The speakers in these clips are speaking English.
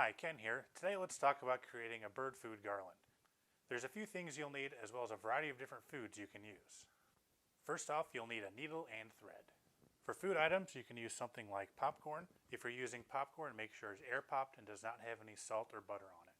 Hi, Ken here. Today let's talk about creating a bird food garland. There's a few things you'll need as well as a variety of different foods you can use. First off, you'll need a needle and thread. For food items, you can use something like popcorn. If you're using popcorn, make sure it's air popped and does not have any salt or butter on it.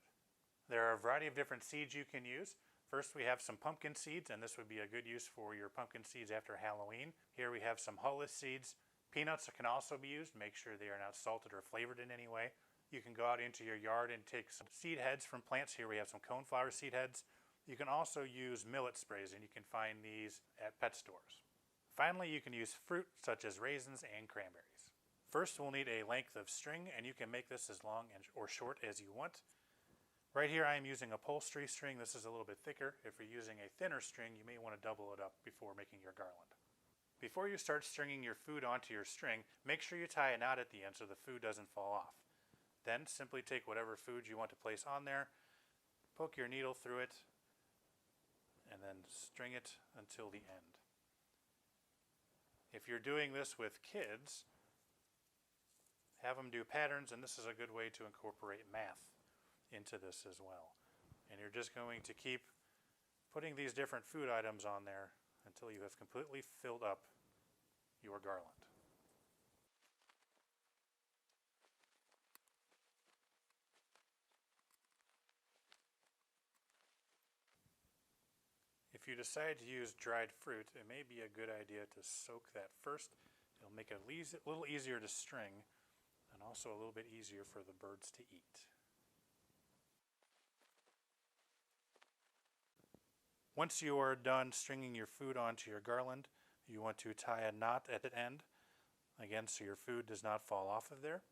There are a variety of different seeds you can use. First, we have some pumpkin seeds, and this would be a good use for your pumpkin seeds after Halloween. Here we have some hulless seeds. Peanuts can also be used. Make sure they are not salted or flavored in any way. You can go out into your yard and take some seed heads from plants. Here we have some coneflower seed heads. You can also use millet sprays, and you can find these at pet stores. Finally, you can use fruit such as raisins and cranberries. First, we'll need a length of string, and you can make this as long or short as you want. Right here I am using upholstery string. This is a little bit thicker. If you're using a thinner string, you may want to double it up before making your garland. Before you start stringing your food onto your string, make sure you tie a knot at the end so the food doesn't fall off. Then simply take whatever food you want to place on there, poke your needle through it, and then string it until the end. If you're doing this with kids, have them do patterns, and this is a good way to incorporate math into this as well. And you're just going to keep putting these different food items on there until you have completely filled up your garland. If you decide to use dried fruit, it may be a good idea to soak that first. It'll make it a little easier to string and also a little bit easier for the birds to eat. Once you are done stringing your food onto your garland, you want to tie a knot at the end, again, so your food does not fall off of there.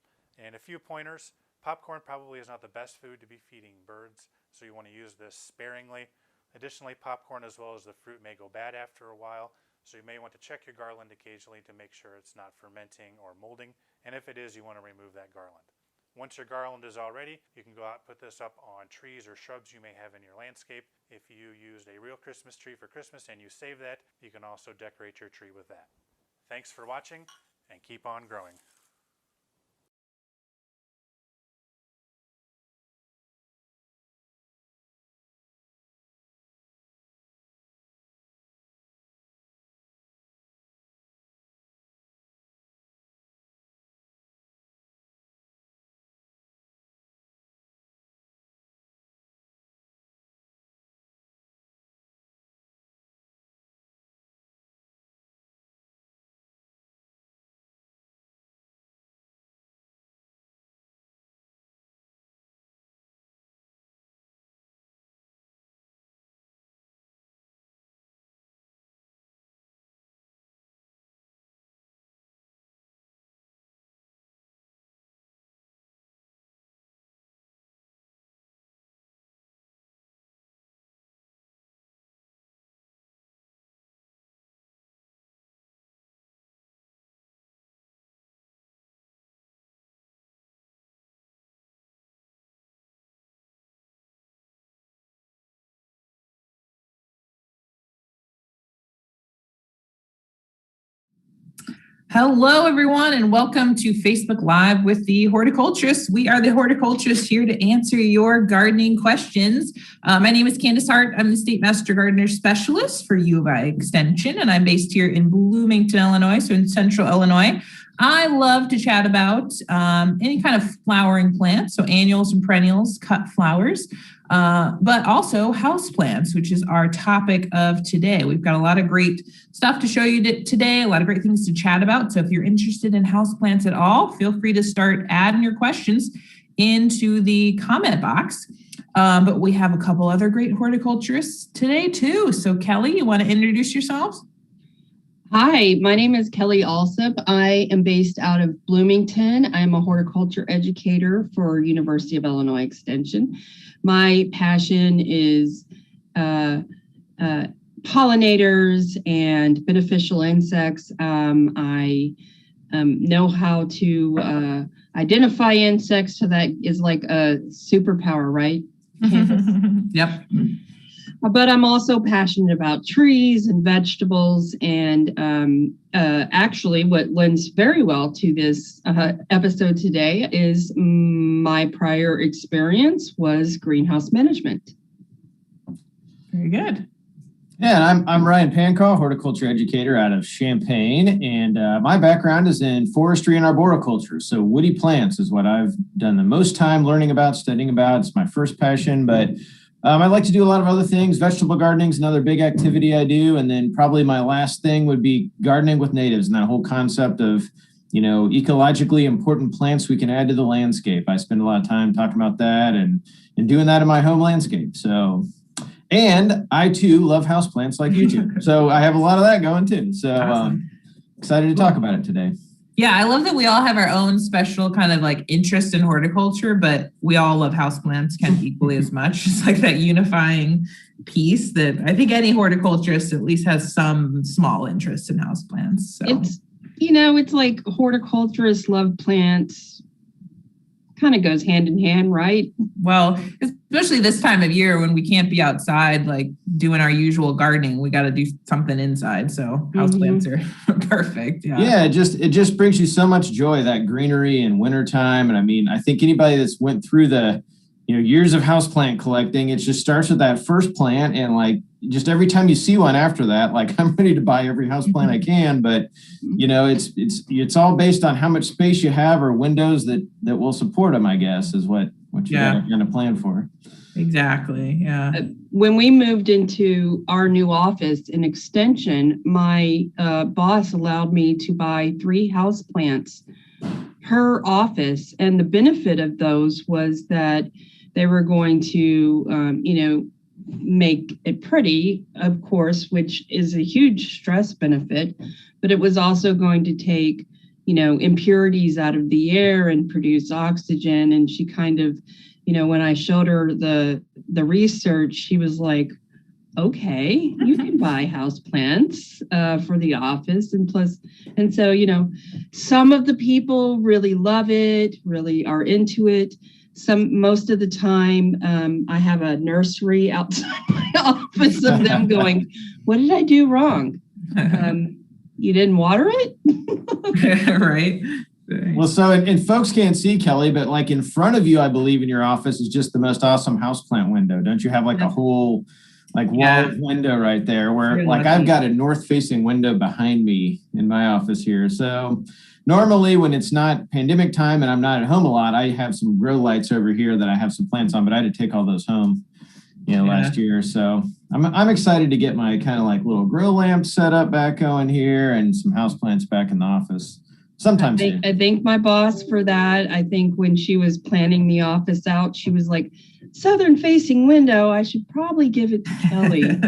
And a few pointers. Popcorn probably is not the best food to be feeding birds, so you want to use this sparingly. Additionally, popcorn as well as the fruit may go bad after a while, so you may want to check your garland occasionally to make sure it's not fermenting or molding, and if it is, you want to remove that garland. Once your garland is all ready, you can go out and put this up on trees or shrubs you may have in your landscape. If you used a real Christmas tree for Christmas and you save that, you can also decorate your tree with that. Thanks for watching, and keep on growing. Hello, everyone, and welcome to Facebook Live with the Horticulturists. We are the Horticulturists here to answer your gardening questions. My name is Candace Hart. I'm the State Master Gardener Specialist for U of I Extension, and I'm based here in Bloomington, Illinois, so in central Illinois. I love to chat about any kind of flowering plants, so annuals and perennials, cut flowers, but also houseplants, which is our topic of today. We've got a lot of great stuff to show you today, a lot of great things to chat about. So if you're interested in houseplants at all, feel free to start adding your questions into the comment box. But we have a couple other great horticulturists today too. So Kelly, you want to introduce yourselves? Hi, my name is Kelly Alsop. I am based out of Bloomington. I'm a horticulture educator for University of Illinois Extension. My passion is pollinators and beneficial insects. I know how to identify insects, so that is like a superpower, right? Yep. But I'm also passionate about trees and vegetables. And actually, what lends very well to this episode today is my prior experience was greenhouse management. Very good. Yeah, and I'm Ryan Pancaw, horticulture educator out of Champaign, and my background is in forestry and arboriculture. So woody plants is what I've done the most time learning about, studying about. It's my first passion, but I like to do a lot of other things. Vegetable gardening is another big activity I do. And then probably my last thing would be gardening with natives and that whole concept of, ecologically important plants we can add to the landscape. I spend a lot of time talking about that and doing that in my home landscape. So, and I too love houseplants like you do. So I have a lot of that going too. So Awesome. Excited to talk about it today. Yeah, I love that we all have our own special kind of like interest in horticulture, but we all love houseplants kind of equally as much. It's like that unifying piece that I think any horticulturist at least has some small interest in houseplants. So It's like horticulturists love plants. Kind of goes hand in hand, right? Well, especially this time of year when we can't be outside like doing our usual gardening, we got to do something inside. So houseplants are perfect. Yeah, it just brings you so much joy, that greenery in wintertime. And I mean, I think anybody that's went through the years of houseplant collecting, it just starts with that first plant, and like just every time you see one after that, like I'm ready to buy every houseplant I can. But it's all based on how much space you have or windows that will support them, I guess, is what you got to kind of plan for. Exactly. Yeah. When we moved into our new office in Extension, my boss allowed me to buy 3 houseplants per office. And the benefit of those was that they were going to, make it pretty, of course, which is a huge stress benefit, but it was also going to take, impurities out of the air and produce oxygen. And she kind of, when I showed her the research, she was like, okay, you can buy houseplants for the office. And so, some of the people really love it, really are into it. Most of the time, I have a nursery outside my office of them going, what did I do wrong? You didn't water it? Right. Well, so, and folks can't see Kelly, but like in front of you, I believe in your office is just the most awesome houseplant window. Don't you have like a whole wall window right there where I've got a north facing window behind me in my office here. So normally when it's not pandemic time and I'm not at home a lot, I have some grow lights over here that I have some plants on, but I had to take all those home, last year. So I'm excited to get my kind of like little grow lamp set up back going here and some houseplants back in the office. Sometimes I thank my boss for that. I think when she was planning the office out, she was like, southern facing window, I should probably give it to Kelly.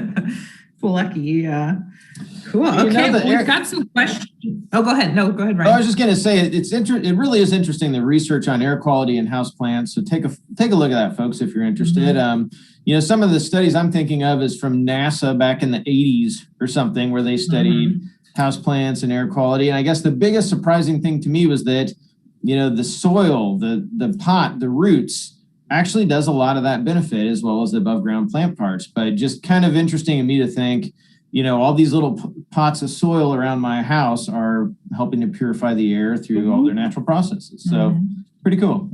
Lucky, yeah. Cool. Okay, we've got some questions. Oh, go ahead. No, go ahead, Ryan. I was just going to say it really is interesting, the research on air quality in houseplants. So take a look at that, folks, if you're interested. Mm-hmm. Some of the studies I'm thinking of is from NASA back in the 80s or something, where they studied houseplants and air quality. And I guess the biggest surprising thing to me was that, the soil, the pot, the roots actually does a lot of that benefit, as well as the above ground plant parts. But just kind of interesting to me to think, all these little pots of soil around my house are helping to purify the air through all their natural processes. So pretty cool.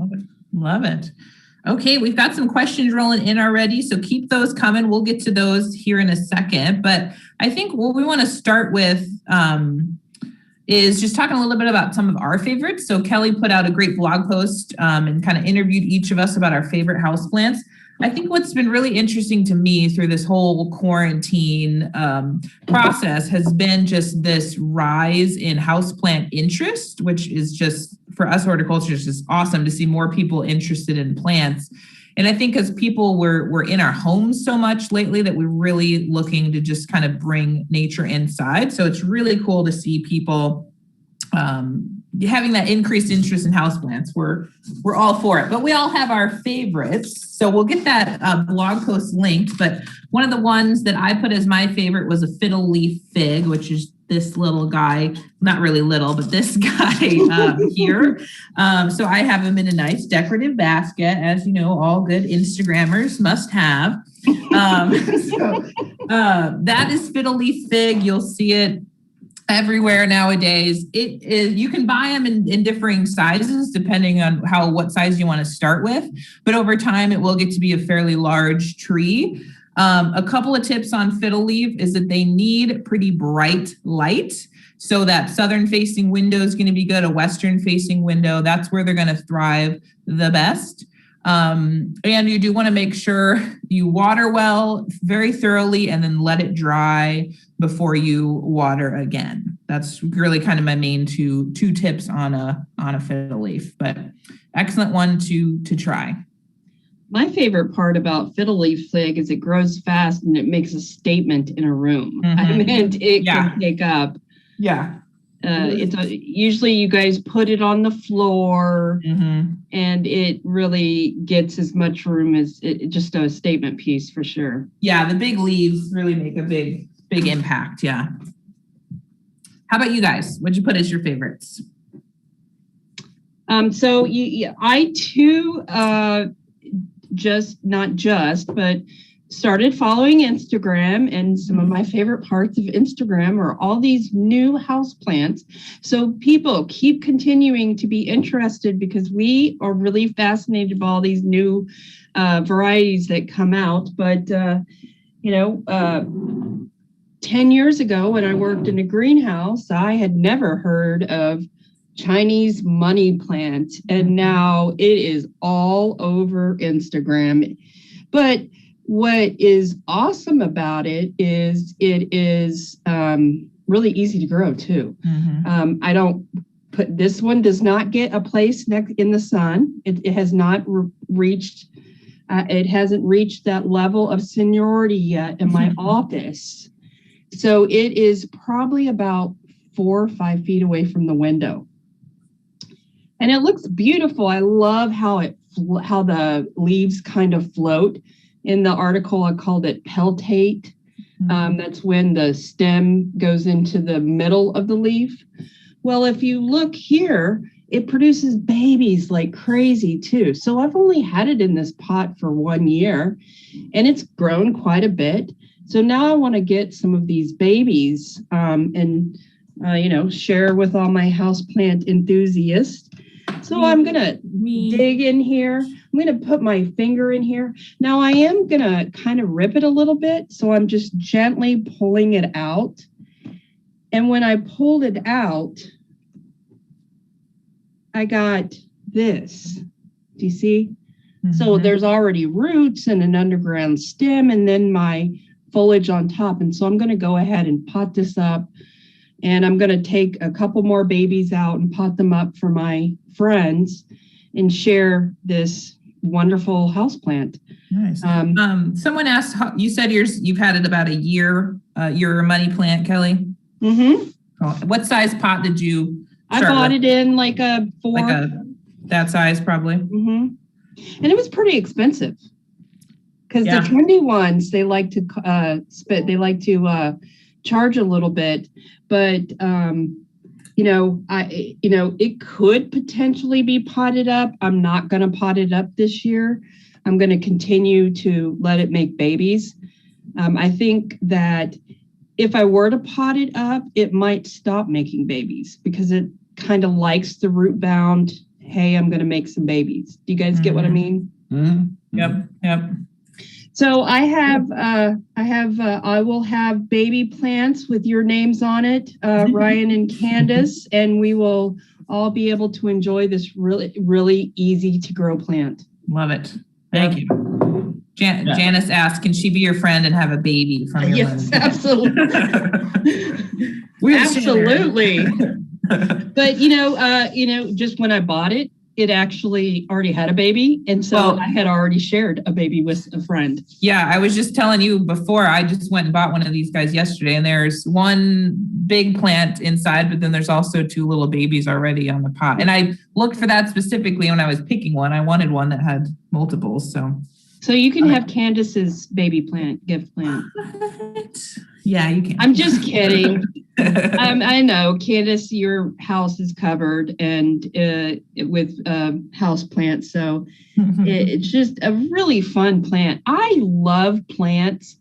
Love it. Okay, we've got some questions rolling in already, so keep those coming. We'll get to those here in a second. But I think what we want to start with is just talking a little bit about some of our favorites. So Kelly put out a great blog post and kind of interviewed each of us about our favorite houseplants. I think what's been really interesting to me through this whole quarantine process has been just this rise in houseplant interest, which is just, for us horticulturists, just awesome to see more people interested in plants. And I think as people were in our homes so much lately that we're really looking to just kind of bring nature inside. So it's really cool to see people having that increased interest in houseplants. We're all for it, but we all have our favorites. So we'll get that blog post linked. But one of the ones that I put as my favorite was a fiddle leaf fig, which is this little guy, not really little, but this guy here. So I have him in a nice decorative basket, as you know, all good Instagrammers must have. That is fiddle leaf fig. You'll see it everywhere nowadays. It is, you can buy them in differing sizes depending on what size you want to start with, but over time it will get to be a fairly large tree. A couple of tips on fiddle leaf is that they need pretty bright light. So that southern facing window is going to be good. A western facing window, that's where they're going to thrive the best. And you do want to make sure you water well, very thoroughly, and then let it dry before you water again. That's really kind of my main two tips on a fiddle leaf, but excellent one to try. My favorite part about fiddle leaf fig is it grows fast and it makes a statement in a room. I meant it can take up. Yeah. Usually you guys put it on the floor and it really gets as much room as just a statement piece for sure. Yeah, the big leaves really make a big impact. Yeah. How about you guys? What'd you put as your favorites? I too but started following Instagram, and some of my favorite parts of Instagram are all these new houseplants. So people keep continuing to be interested because we are really fascinated by all these new varieties that come out. But, 10 years ago when I worked in a greenhouse, I had never heard of Chinese money plant, and now it is all over Instagram. But what is awesome about it is really easy to grow too. This one does not get a place in the sun. It has not reached, it hasn't reached that level of seniority yet in my office. So it is probably about 4 or 5 feet away from the window. And it looks beautiful. I love how the leaves kind of float. In the article, I called it peltate. That's when the stem goes into the middle of the leaf. Well, if you look here, it produces babies like crazy too. So I've only had it in this pot for 1 year, and it's grown quite a bit. So now I want to get some of these babies and share with all my houseplant enthusiasts. So I'm going to dig in here. I'm going to put my finger in here. Now I am going to kind of rip it a little bit. So I'm just gently pulling it out. And when I pulled it out, I got this. Do you see? So there's already roots and an underground stem and then my foliage on top. And so I'm going to go ahead and pot this up. And I'm going to take a couple more babies out and pot them up for my friends and share this wonderful houseplant. Nice. Someone asked, you said you've had it about a year, your money plant, Kelly? Oh, what size pot did you start I bought with? it in like a 4. That size probably. And it was pretty expensive because the trendy ones, they like to charge a little bit, but it could potentially be potted up. I'm not going to pot it up this year. I'm going to continue to let it make babies. I think that if I were to pot it up, it might stop making babies because it kind of likes the root bound. Hey, I'm going to make some babies. Do you guys get what I mean? Mm-hmm. Yep. So I will have baby plants with your names on it, Ryan and Candace, and we will all be able to enjoy this really, really easy to grow plant. Love it. Thank you. Janice asked, can she be your friend and have a baby from your Yes, absolutely. Absolutely. But just when I bought it, it actually already had a baby. And so I had already shared a baby with a friend. Yeah, I was just telling you before, I just went and bought one of these guys yesterday, and there's one big plant inside, but then there's also 2 little babies already on the pot. And I looked for that specifically when I was picking one. I wanted one that had multiples. So you can have Candace's baby plant, gift plant. Yeah, you can. I'm just kidding. I know, Candace, your house is covered and with house plants. So it's just a really fun plant. I love plants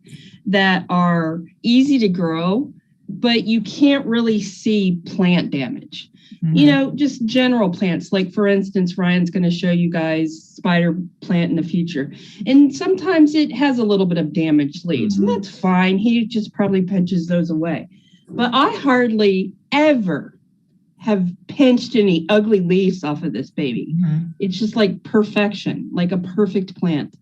that are easy to grow, but you can't really see plant damage. Just general plants. Like, for instance, Ryan's going to show you guys spider plant in the future. And sometimes it has a little bit of damaged leaves, and that's fine. He just probably pinches those away. But I hardly ever have pinched any ugly leaves off of this baby. It's just like perfection, like a perfect plant.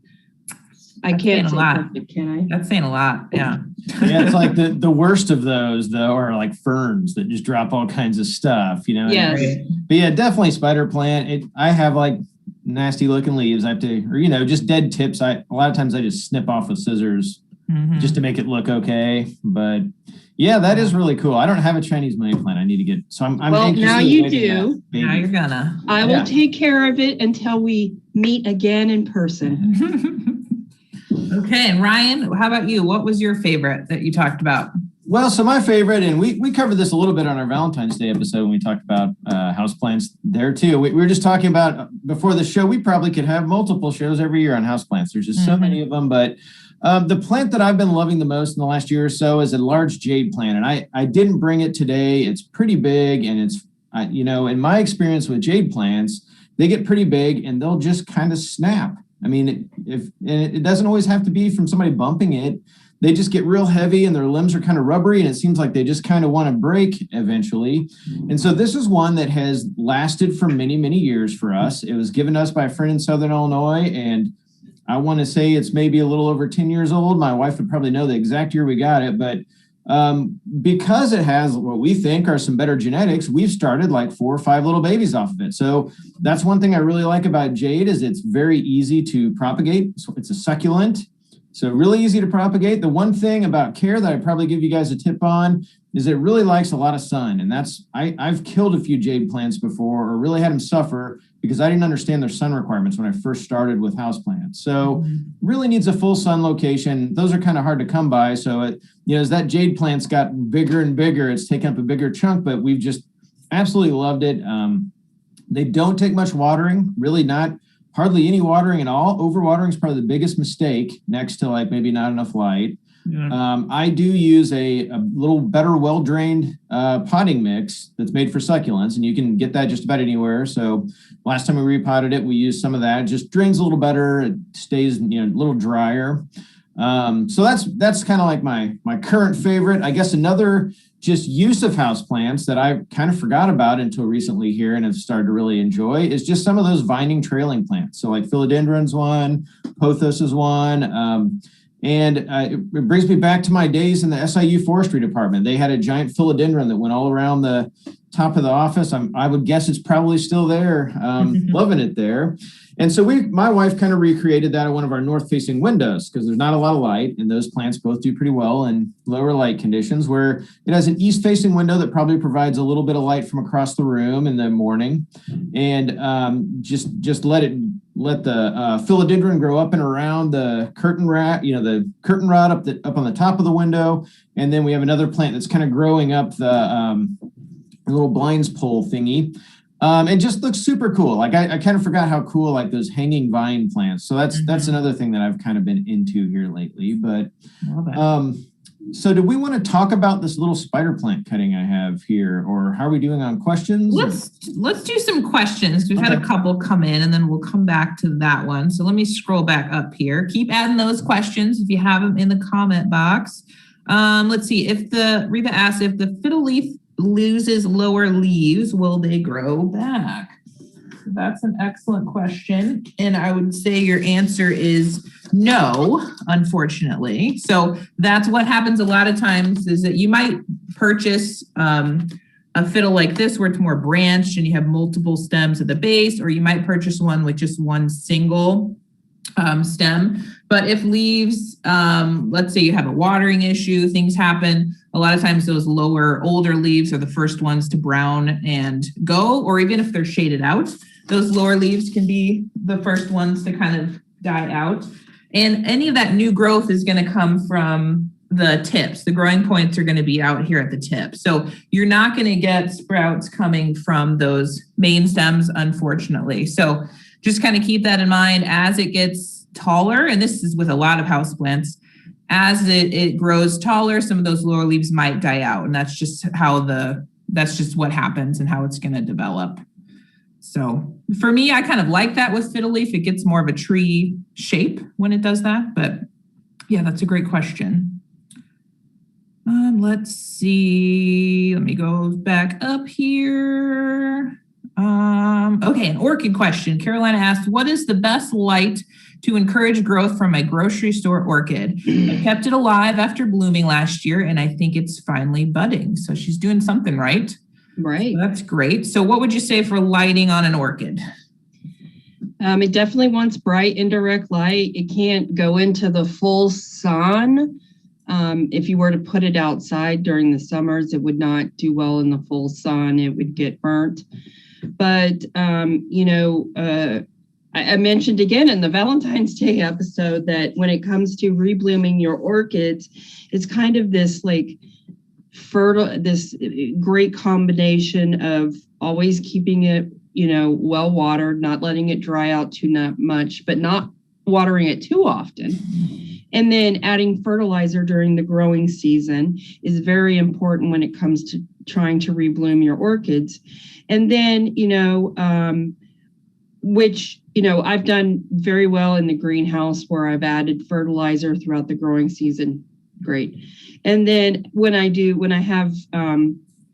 I can't say perfect, can I? That's saying a lot, yeah. Yeah, it's like the worst of those, though, are like ferns that just drop all kinds of stuff, Yes. But yeah, definitely spider plant. I have like nasty looking leaves. I have to, or just dead tips. A lot of times I just snip off with scissors just to make it look okay. But yeah, that is really cool. I don't have a Chinese money plant. I need to get. So I'm well, now you do. Now you're gonna. I will take care of it until we meet again in person. Okay, and Ryan, how about you? What was your favorite that you talked about? Well, so my favorite, and we covered this a little bit on our Valentine's Day episode when we talked about houseplants there too. We were just talking about before the show, we probably could have multiple shows every year on houseplants. There's just so many of them. But the plant that I've been loving the most in the last year or so is a large jade plant. And I didn't bring it today. It's pretty big. And it's, in my experience with jade plants, they get pretty big and they'll just kind of snap. I mean, it doesn't always have to be from somebody bumping it. They just get real heavy and their limbs are kind of rubbery and it seems like they just kind of want to break eventually. And so this is one that has lasted for many, many years for us. It was given us by a friend in Southern Illinois, and I want to say it's maybe a little over 10 years old. My wife would probably know the exact year we got it, but because it has what we think are some better genetics, we've started like 4 or 5 little babies off of it. So that's one thing I really like about jade is it's very easy to propagate. So it's a succulent, so really easy to propagate. The one thing about care that I'd probably give you guys a tip on is it really likes a lot of sun. And that's, I've killed a few jade plants before or really had them suffer because I didn't understand their sun requirements when I first started with houseplants. So really needs a full sun location. Those are kind of hard to come by. So as that jade plant's got bigger and bigger, it's taken up a bigger chunk, but we've just absolutely loved it. They don't take much watering, really not hardly any watering at all. Overwatering is probably the biggest mistake next to like maybe not enough light. Yeah. I do use a little better well-drained potting mix that's made for succulents, and you can get that just about anywhere. So last time we repotted it, we used some of that. It just drains a little better. It stays a little drier. So that's kind of like my current favorite. I guess another just use of houseplants that I kind of forgot about until recently here and have started to really enjoy is just some of those vining trailing plants. So like philodendron's one, pothos is one. And it brings me back to my days in the SIU forestry department. They had a giant philodendron that went all around the top of the office. I would guess it's probably still there. Loving it there. And so my wife kind of recreated that at one of our north-facing windows because there's not a lot of light, and those plants both do pretty well in lower light conditions, where it has an east-facing window that probably provides a little bit of light from across the room in the morning, and just let the philodendron grow up and around the curtain rod, the curtain rod up on the top of the window, and then we have another plant that's kind of growing up the little blinds pole thingy. And just looks super cool. Like I kind of forgot how cool like those hanging vine plants. So that's another thing that I've kind of been into here lately. But So do we want to talk about this little spider plant cutting I have here, or how are we doing on questions? Let's do some questions. We've had a couple come in, and then we'll come back to that one. So let me scroll back up here. Keep adding those questions if you have them in the comment box. Let's see. Reba asks, if the fiddle leaf loses lower leaves, will they grow back? That's an excellent question. And I would say your answer is no, unfortunately. So that's what happens a lot of times, is that you might purchase a fiddle like this where it's more branched and you have multiple stems at the base, or you might purchase one with just one single stem. But if leaves, let's say you have a watering issue, things happen. A lot of times those lower, older leaves are the first ones to brown and go, or even if they're shaded out, those lower leaves can be the first ones to kind of die out. And any of that new growth is going to come from the tips. The growing points are going to be out here at the tip. So you're not going to get sprouts coming from those main stems, unfortunately. So just kind of keep that in mind as it gets taller. And this is with a lot of houseplants. As it grows taller, some of those lower leaves might die out. And that's just that's just what happens and how it's going to develop. So for me, I kind of like that with fiddle leaf. It gets more of a tree shape when it does that. But yeah, that's a great question. Let's see. Let me go back up here. Okay, an orchid question. Carolina asked, what is the best light to encourage growth from my grocery store orchid? I kept it alive after blooming last year, and I think it's finally budding. So she's doing something right. Right. So that's great. So what would you say for lighting on an orchid? It definitely wants bright indirect light. It can't go into the full sun. If you were to put it outside during the summers, it would not do well in the full sun. It would get burnt. But, I mentioned again in the Valentine's Day episode that when it comes to reblooming your orchids, it's kind of this this great combination of always keeping it, well watered, not letting it dry out too much, but not watering it too often. And then adding fertilizer during the growing season is very important when it comes to trying to rebloom your orchids. And then, I've done very well in the greenhouse where I've added fertilizer throughout the growing season. Great. And then when I have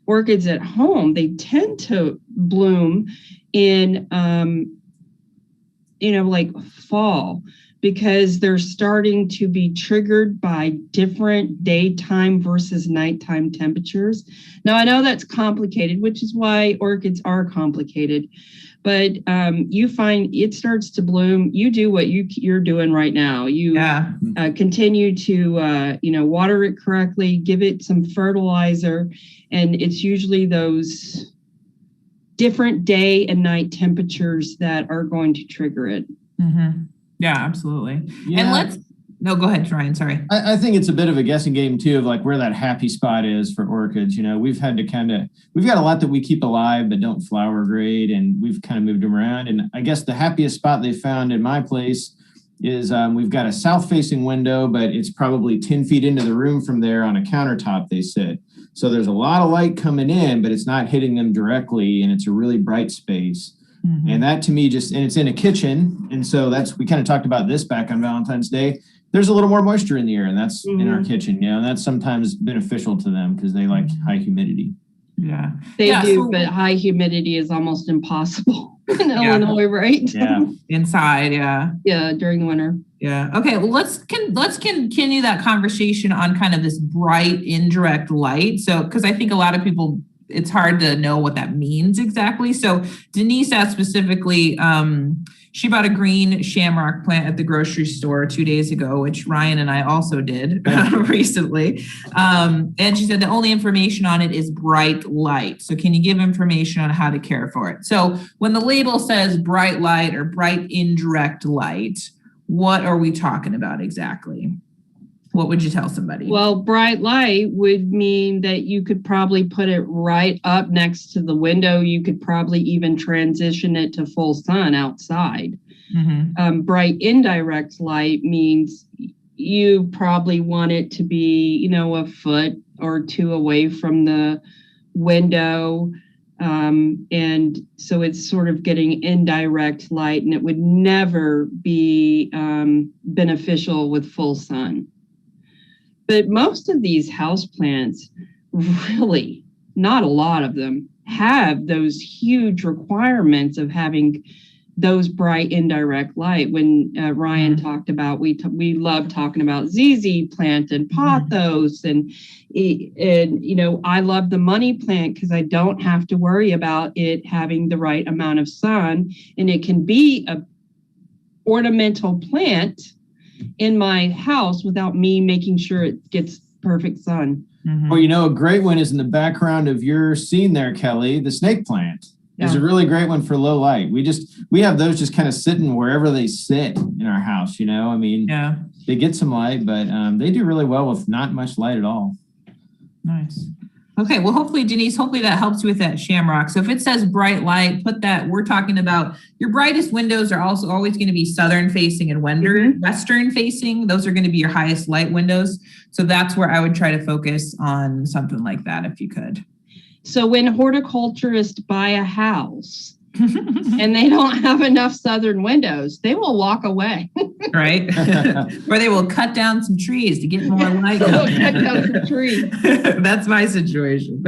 orchids at home, they tend to bloom in, fall, because they're starting to be triggered by different daytime versus nighttime temperatures. Now, I know that's complicated, which is why orchids are complicated, but you find it starts to bloom. You do what you're doing right now. You continue to, water it correctly, give it some fertilizer, and it's usually those different day and night temperatures that are going to trigger it. Mm-hmm. Yeah, absolutely. Yeah. And go ahead, Ryan. Sorry. I think it's a bit of a guessing game too, of like where that happy spot is for orchids. We've had to we've got a lot that we keep alive, but don't flower great. And we've kind of moved them around. And I guess the happiest spot they found in my place is we've got a south facing window, but it's probably 10 feet into the room from there on a countertop they sit. So there's a lot of light coming in, but it's not hitting them directly. And it's a really bright space. Mm-hmm. And that to me and it's in a kitchen. And so we kind of talked about this back on Valentine's Day. There's a little more moisture in the air, and that's in our kitchen. And that's sometimes beneficial to them because they like high humidity. Yeah. They do, but high humidity is almost impossible in Illinois, right? Yeah. Inside. Yeah. Yeah. During the winter. Yeah. Okay. Well, let's continue that conversation on kind of this bright indirect light. So, because I think a lot of people, it's hard to know what that means exactly. So Denise asked specifically, she bought a green shamrock plant at the grocery store 2 days ago, which Ryan and I also did recently. And she said the only information on it is bright light. So can you give information on how to care for it? So when the label says bright light or bright indirect light, what are we talking about exactly? What would you tell somebody? Well, bright light would mean that you could probably put it right up next to the window. You could probably even transition it to full sun outside. Mm-hmm. Bright indirect light means, you probably want it to be, a foot or two away from the window. And so it's sort of getting indirect light, and it would never be beneficial with full sun. But most of these houseplants, really, not a lot of them, have those huge requirements of having those bright indirect light. When Ryan talked about, we love talking about ZZ plant and pothos, and I love the money plant because I don't have to worry about it having the right amount of sun, and it can be a ornamental plant in my house without me making sure it gets perfect sun. Well, a great one is in the background of your scene there, Kelly, the snake plant. Is a really great one for low light. We have those just kind of sitting wherever they sit in our house, They get some light, but they do really well with not much light at all. Nice. Okay, well, hopefully, Denise, that helps you with that shamrock. So if it says bright light, put that, we're talking about your brightest windows are also always going to be southern facing and western facing. Those are going to be your highest light windows. So that's where I would try to focus on something like that if you could. So when horticulturists buy a house and they don't have enough southern windows, they will walk away. Right? Or they will cut down some trees to get more light. Cut down some trees. That's my situation.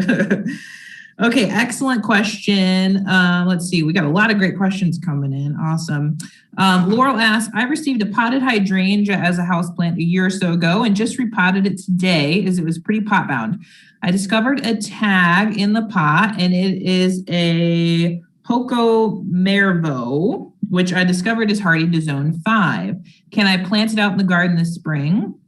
Okay, excellent question. Let's see. We got a lot of great questions coming in. Awesome. Laurel asks, I received a potted hydrangea as a houseplant a year or so ago and just repotted it today as it was pretty pot bound. I discovered a tag in the pot, and it is a Poco Mervo, which I discovered is hardy to zone 5. Can I plant it out in the garden this spring?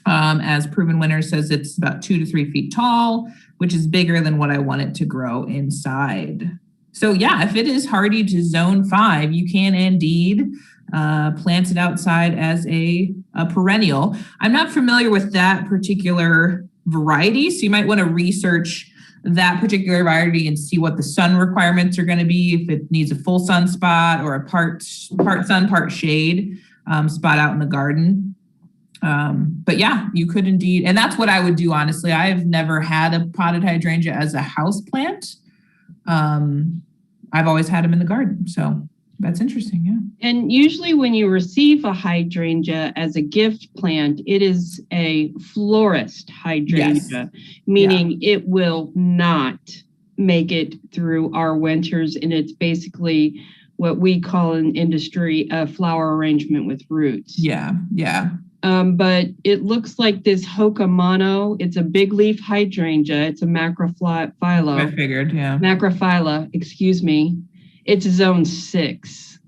As Proven Winner says, it's about 2 to 3 feet tall, which is bigger than what I want it to grow inside. So yeah, if it is hardy to zone 5, you can indeed plant it outside as a perennial. I'm not familiar with that particular variety, so you might want to research that particular variety and see what the sun requirements are going to be, if it needs a full sun spot or a part sun, part shade spot out in the garden. But yeah, you could indeed. And that's what I would do, honestly. I've never had a potted hydrangea as a house plant. I've always had them in the garden. So that's interesting. Yeah. And usually when you receive a hydrangea as a gift plant, it is a florist hydrangea, meaning it will not make it through our winters. And it's basically what we call in industry a flower arrangement with roots. Yeah. Yeah. But it looks like this Hokamano. It's a big leaf hydrangea. It's a macrophylla. I figured, yeah. Macrophylla, excuse me. It's zone 6.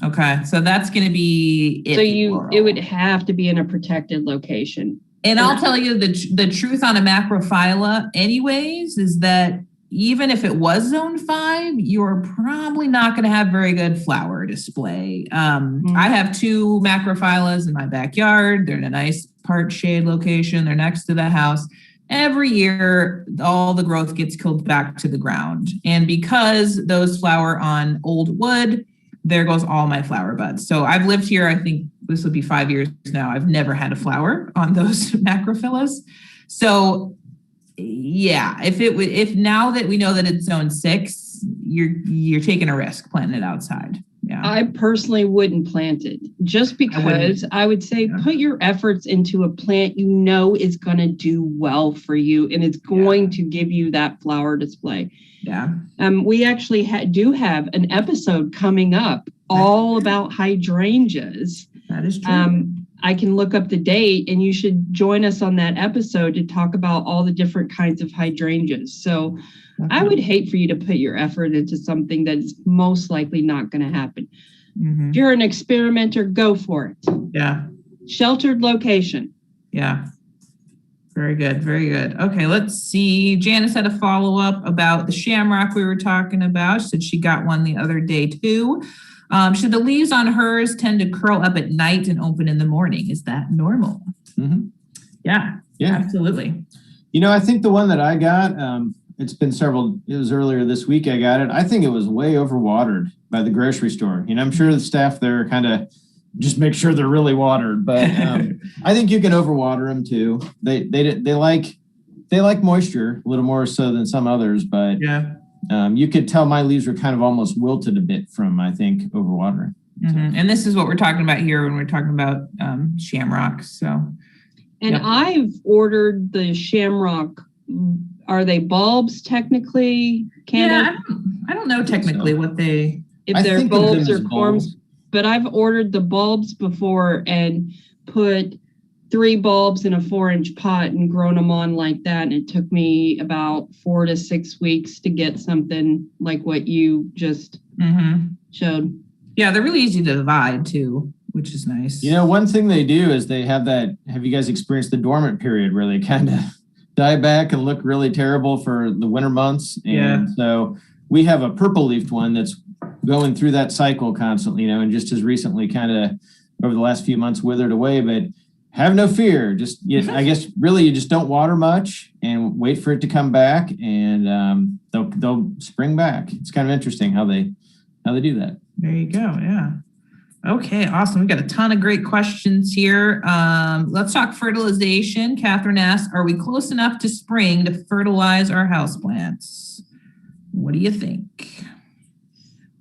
Okay, so that's going to be it. So it would have to be in a protected location. And I'll tell you the truth on a macrophylla anyways is that even if it was zone 5, you're probably not going to have very good flower display. I have 2 macrophyllas in my backyard. They're in a nice part shade location. They're next to the house. Every year, all the growth gets killed back to the ground. And because those flower on old wood, there goes all my flower buds. So I've lived here, I think this will be 5 years now. I've never had a flower on those macrophyllas. So yeah, if now that we know that it's zone 6, you're taking a risk planting it outside. Yeah. I personally wouldn't plant it just because I would say put your efforts into a plant you know is going to do well for you and it's going to give you that flower display. Yeah. We actually do have an episode coming up all about hydrangeas. That is true. I can look up the date and you should join us on that episode to talk about all the different kinds of hydrangeas. So I would hate for you to put your effort into something that's most likely not going to happen. Mm-hmm. If you're an experimenter, go for it. Yeah. Sheltered location. Yeah. Very good. Very good. Okay, let's see. Janice had a follow-up about the shamrock we were talking about. She said she got one the other day too. Should the leaves on hers tend to curl up at night and open in the morning? Is that normal? Mm-hmm. Yeah, absolutely. I think the one that I got, it was earlier this week I got it. I think it was way overwatered by the grocery store. I'm sure the staff there kind of just make sure they're really watered. But I think you can overwater them too. They like moisture a little more so than some others, but you could tell my leaves were kind of almost wilted a bit from, I think, overwatering. Mm-hmm. And this is what we're talking about here when we're talking about shamrock. And I've ordered the shamrock. Are they bulbs technically, Candace? Yeah, I don't know technically what they... If they're bulbs or corms, but I've ordered the bulbs before and put 3 bulbs in a 4-inch pot and grown them on like that. And it took me about 4 to 6 weeks to get something like what you just showed. Yeah, they're really easy to divide too, which is nice. You know, one thing they do is they have that, have you guys experienced the dormant period where they kind of die back and look really terrible for the winter months? And so we have a purple leafed one that's going through that cycle constantly, you know, and just as recently kind of over the last few months withered away, but have no fear. Just, I guess really you just don't water much and wait for it to come back, and they'll spring back. It's kind of interesting how they do that. There you go. Yeah. Okay, awesome. We've got a ton of great questions here. Let's talk fertilization. Catherine asks, are we close enough to spring to fertilize our houseplants? What do you think?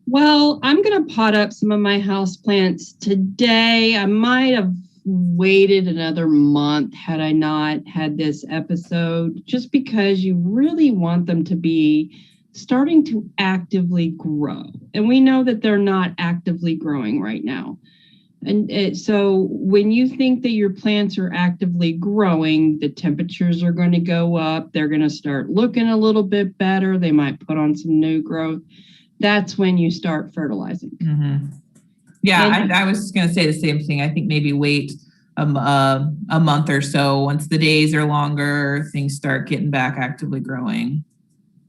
Well, I'm going to pot up some of my houseplants today. I might have waited another month had I not had this episode, just because you really want them to be starting to actively grow. And we know that they're not actively growing right now. And so when you think that your plants are actively growing, the temperatures are going to go up. They're going to start looking a little bit better. They might put on some new growth. That's when you start fertilizing. Mm-hmm. Yeah, I was going to say the same thing. I think maybe wait a month or so. Once the days are longer, things start getting back actively growing.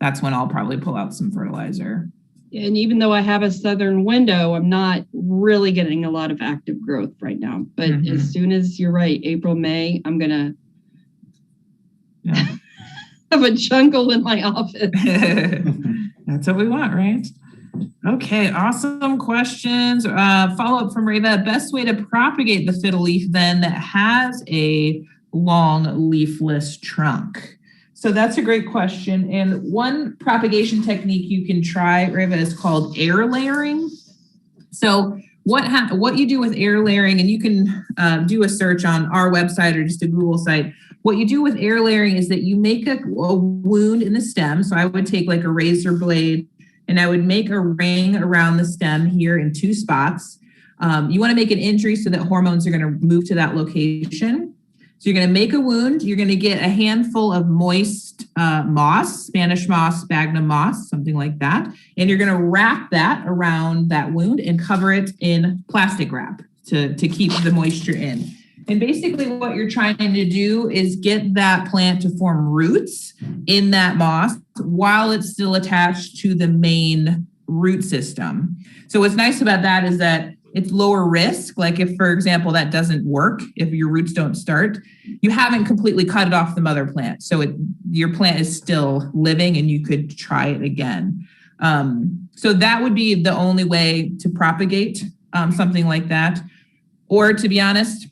That's when I'll probably pull out some fertilizer. And even though I have a southern window, I'm not really getting a lot of active growth right now. But as soon as you're right, April, May, I'm going to have a jungle in my office. That's what we want, right? Okay, awesome questions. Follow up from Reva. Best way to propagate the fiddle leaf then that has a long leafless trunk? So that's a great question. And one propagation technique you can try, Reva, is called air layering. So what you do with air layering, and you can do a search on our website or just a Google site. What you do with air layering is that you make a wound in the stem. So I would take like a razor blade and I would make a ring around the stem here in 2 spots. You want to make an injury so that hormones are going to move to that location. So you're going to make a wound. You're going to get a handful of moist moss, Spanish moss, sphagnum moss, something like that. And you're going to wrap that around that wound and cover it in plastic wrap to keep the moisture in. And basically what you're trying to do is get that plant to form roots in that moss while it's still attached to the main root system. So what's nice about that is that it's lower risk. Like if, for example, that doesn't work, if your roots don't start, you haven't completely cut it off the mother plant. So your plant is still living and you could try it again. So that would be the only way to propagate something like that. Or to be honest,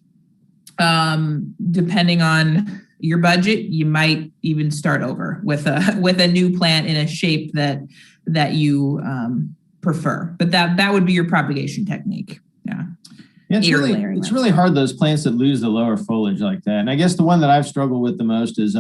depending on your budget, you might even start over with a new plant in a shape that you prefer. But that would be your propagation technique. Yeah. It's really hard, those plants that lose the lower foliage like that. And I guess the one that I've struggled with the most is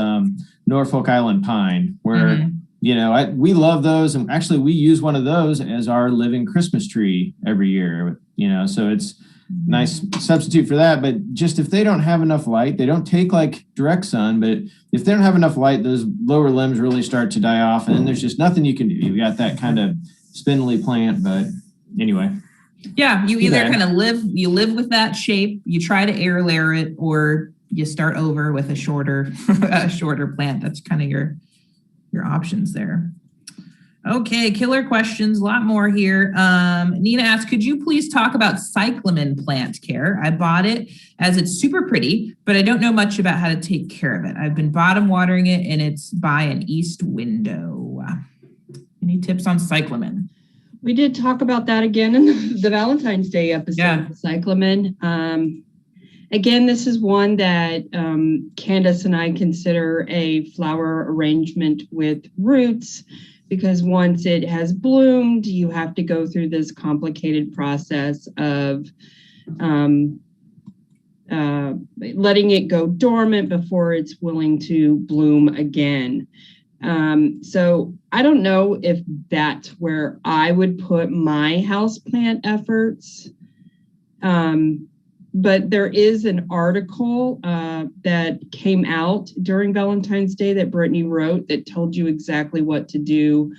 Norfolk Island pine, where we love those, and actually we use one of those as our living Christmas tree every year. So it's nice substitute for that. But just if they don't have enough light, they don't take like direct sun, but if they don't have enough light, those lower limbs really start to die off, and then there's just nothing you can do. You've got that kind of spindly plant, but anyway. Yeah, you either kind of live with that shape, you try to air layer it, or you start over with a shorter plant. That's kind of your options there. Okay, killer questions, a lot more here. Nina asks, could you please talk about cyclamen plant care? I bought it as it's super pretty, but I don't know much about how to take care of it. I've been bottom watering it and it's by an east window. Any tips on cyclamen? We did talk about that again in the Valentine's Day episode, Yeah. the cyclamen. Again, this is one that Candace and I consider a flower arrangement with roots, because once it has bloomed, you have to go through this complicated process of letting it go dormant before it's willing to bloom again. So I don't know if that's where I would put my houseplant efforts. But there is an article that came out during Valentine's Day that Brittany wrote that told you exactly what to do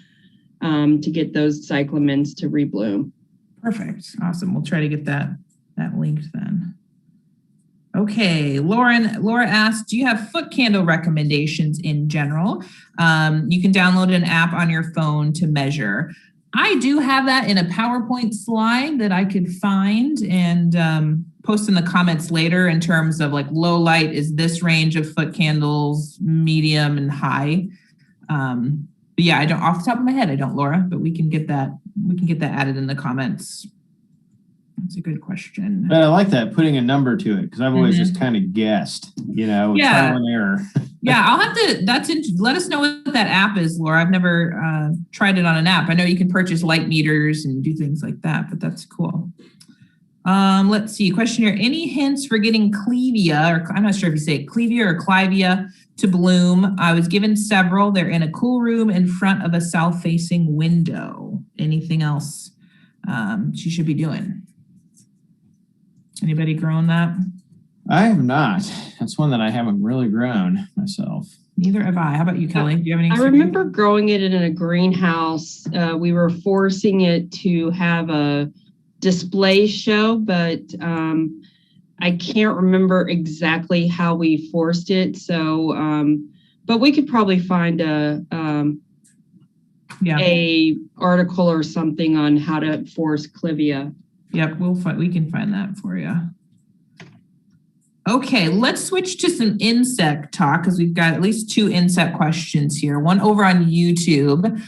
to get those cyclamens to rebloom. Perfect. Awesome. We'll try to get that linked then. Okay, Laura asked, do you have foot candle recommendations in general? You can download an app on your phone to measure. I do have that in a PowerPoint slide that I could find and post in the comments later in terms of like low light is this range of foot candles, medium and high. But yeah, I don't off the top of my head, I don't, Laura, but we can get that added in the comments. That's a good question. But I like that, putting a number to it, because I've always just kind of guessed, trial and error. Yeah, I'll have to, let us know what that app is, Laura. I've never tried it on an app. I know you can purchase light meters and do things like that, but that's cool. Let's see, question here. Any hints for getting clivia, or I'm not sure if you say clivia or clivia, to bloom? I was given several. They're in a cool room in front of a south-facing window. Anything else she should be doing? Anybody grown that? I have not. That's one that I haven't really grown myself. Neither have I. How about you, Kelly? Do you have any? I remember growing it in a greenhouse. We were forcing it to have a display show, but I can't remember exactly how we forced it. So, but we could probably find a article or something on how to force clivia. Yep, we can find that for you. Okay, let's switch to some insect talk because we've got at least 2 insect questions here. One over on YouTube.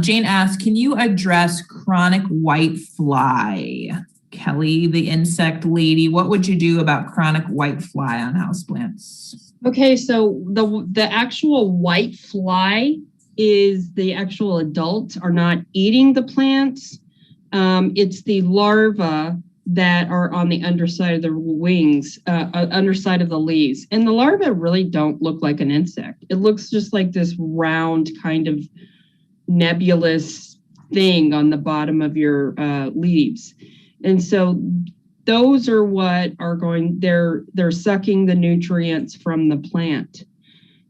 Jane asked, can you address chronic whitefly? Kelly, the insect lady, what would you do about chronic whitefly on houseplants? Okay, so the actual whitefly is the actual adults are not eating the plants. It's the larvae that are on the underside of the wings, underside of the leaves. And the larvae really don't look like an insect. It looks just like this round kind of nebulous thing on the bottom of your leaves. And so those are what are they're sucking the nutrients from the plant.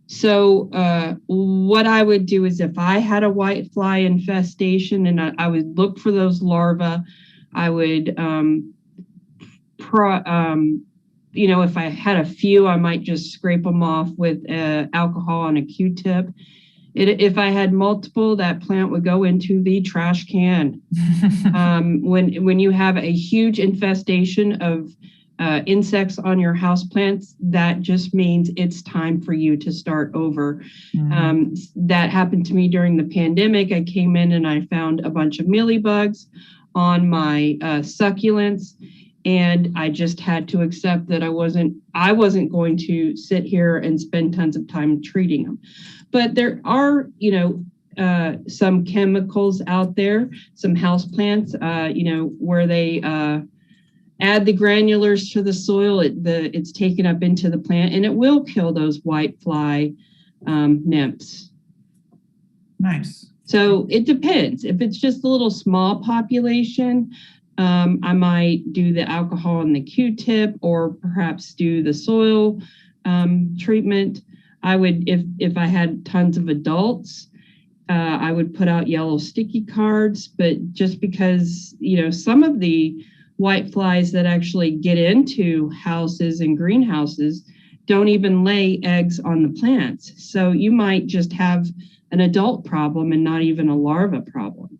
So what I would do is if I had a whitefly infestation and I would look for those larvae, I would, if I had a few, I might just scrape them off with alcohol on a Q-tip. If I had multiple, that plant would go into the trash can. When you have a huge infestation of insects on your houseplants, that just means it's time for you to start over. That happened to me during the pandemic. I came in and I found a bunch of mealybugs on my succulents, and I just had to accept that I wasn't going to sit here and spend tons of time treating them. But there are, some chemicals out there, some houseplants, where they add the granulars to the soil. It's taken up into the plant, and it will kill those whitefly nymphs. Nice. So it depends. If it's just a little small population, I might do the alcohol and the Q-tip, or perhaps do the soil treatment. I would, if I had tons of adults, I would put out yellow sticky cards. But just because, some of the whiteflies that actually get into houses and greenhouses don't even lay eggs on the plants. So you might just have an adult problem and not even a larva problem.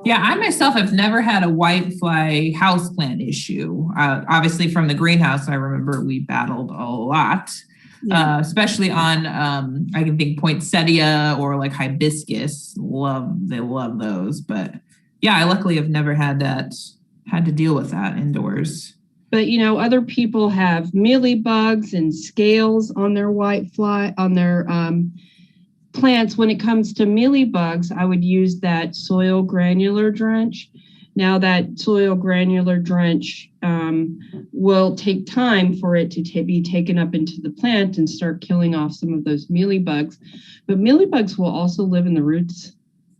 Yeah, I myself have never had a whitefly houseplant issue. Obviously from the greenhouse, I remember we battled a lot, especially on, I can think poinsettia or like hibiscus. They love those, but Yeah, I luckily have never had to deal with that indoors. But, other people have mealybugs and scales on their whitefly, on their plants. When it comes to mealybugs, I would use that soil granular drench. Now, that soil granular drench will take time for it to be taken up into the plant and start killing off some of those mealybugs. But mealybugs will also live in the roots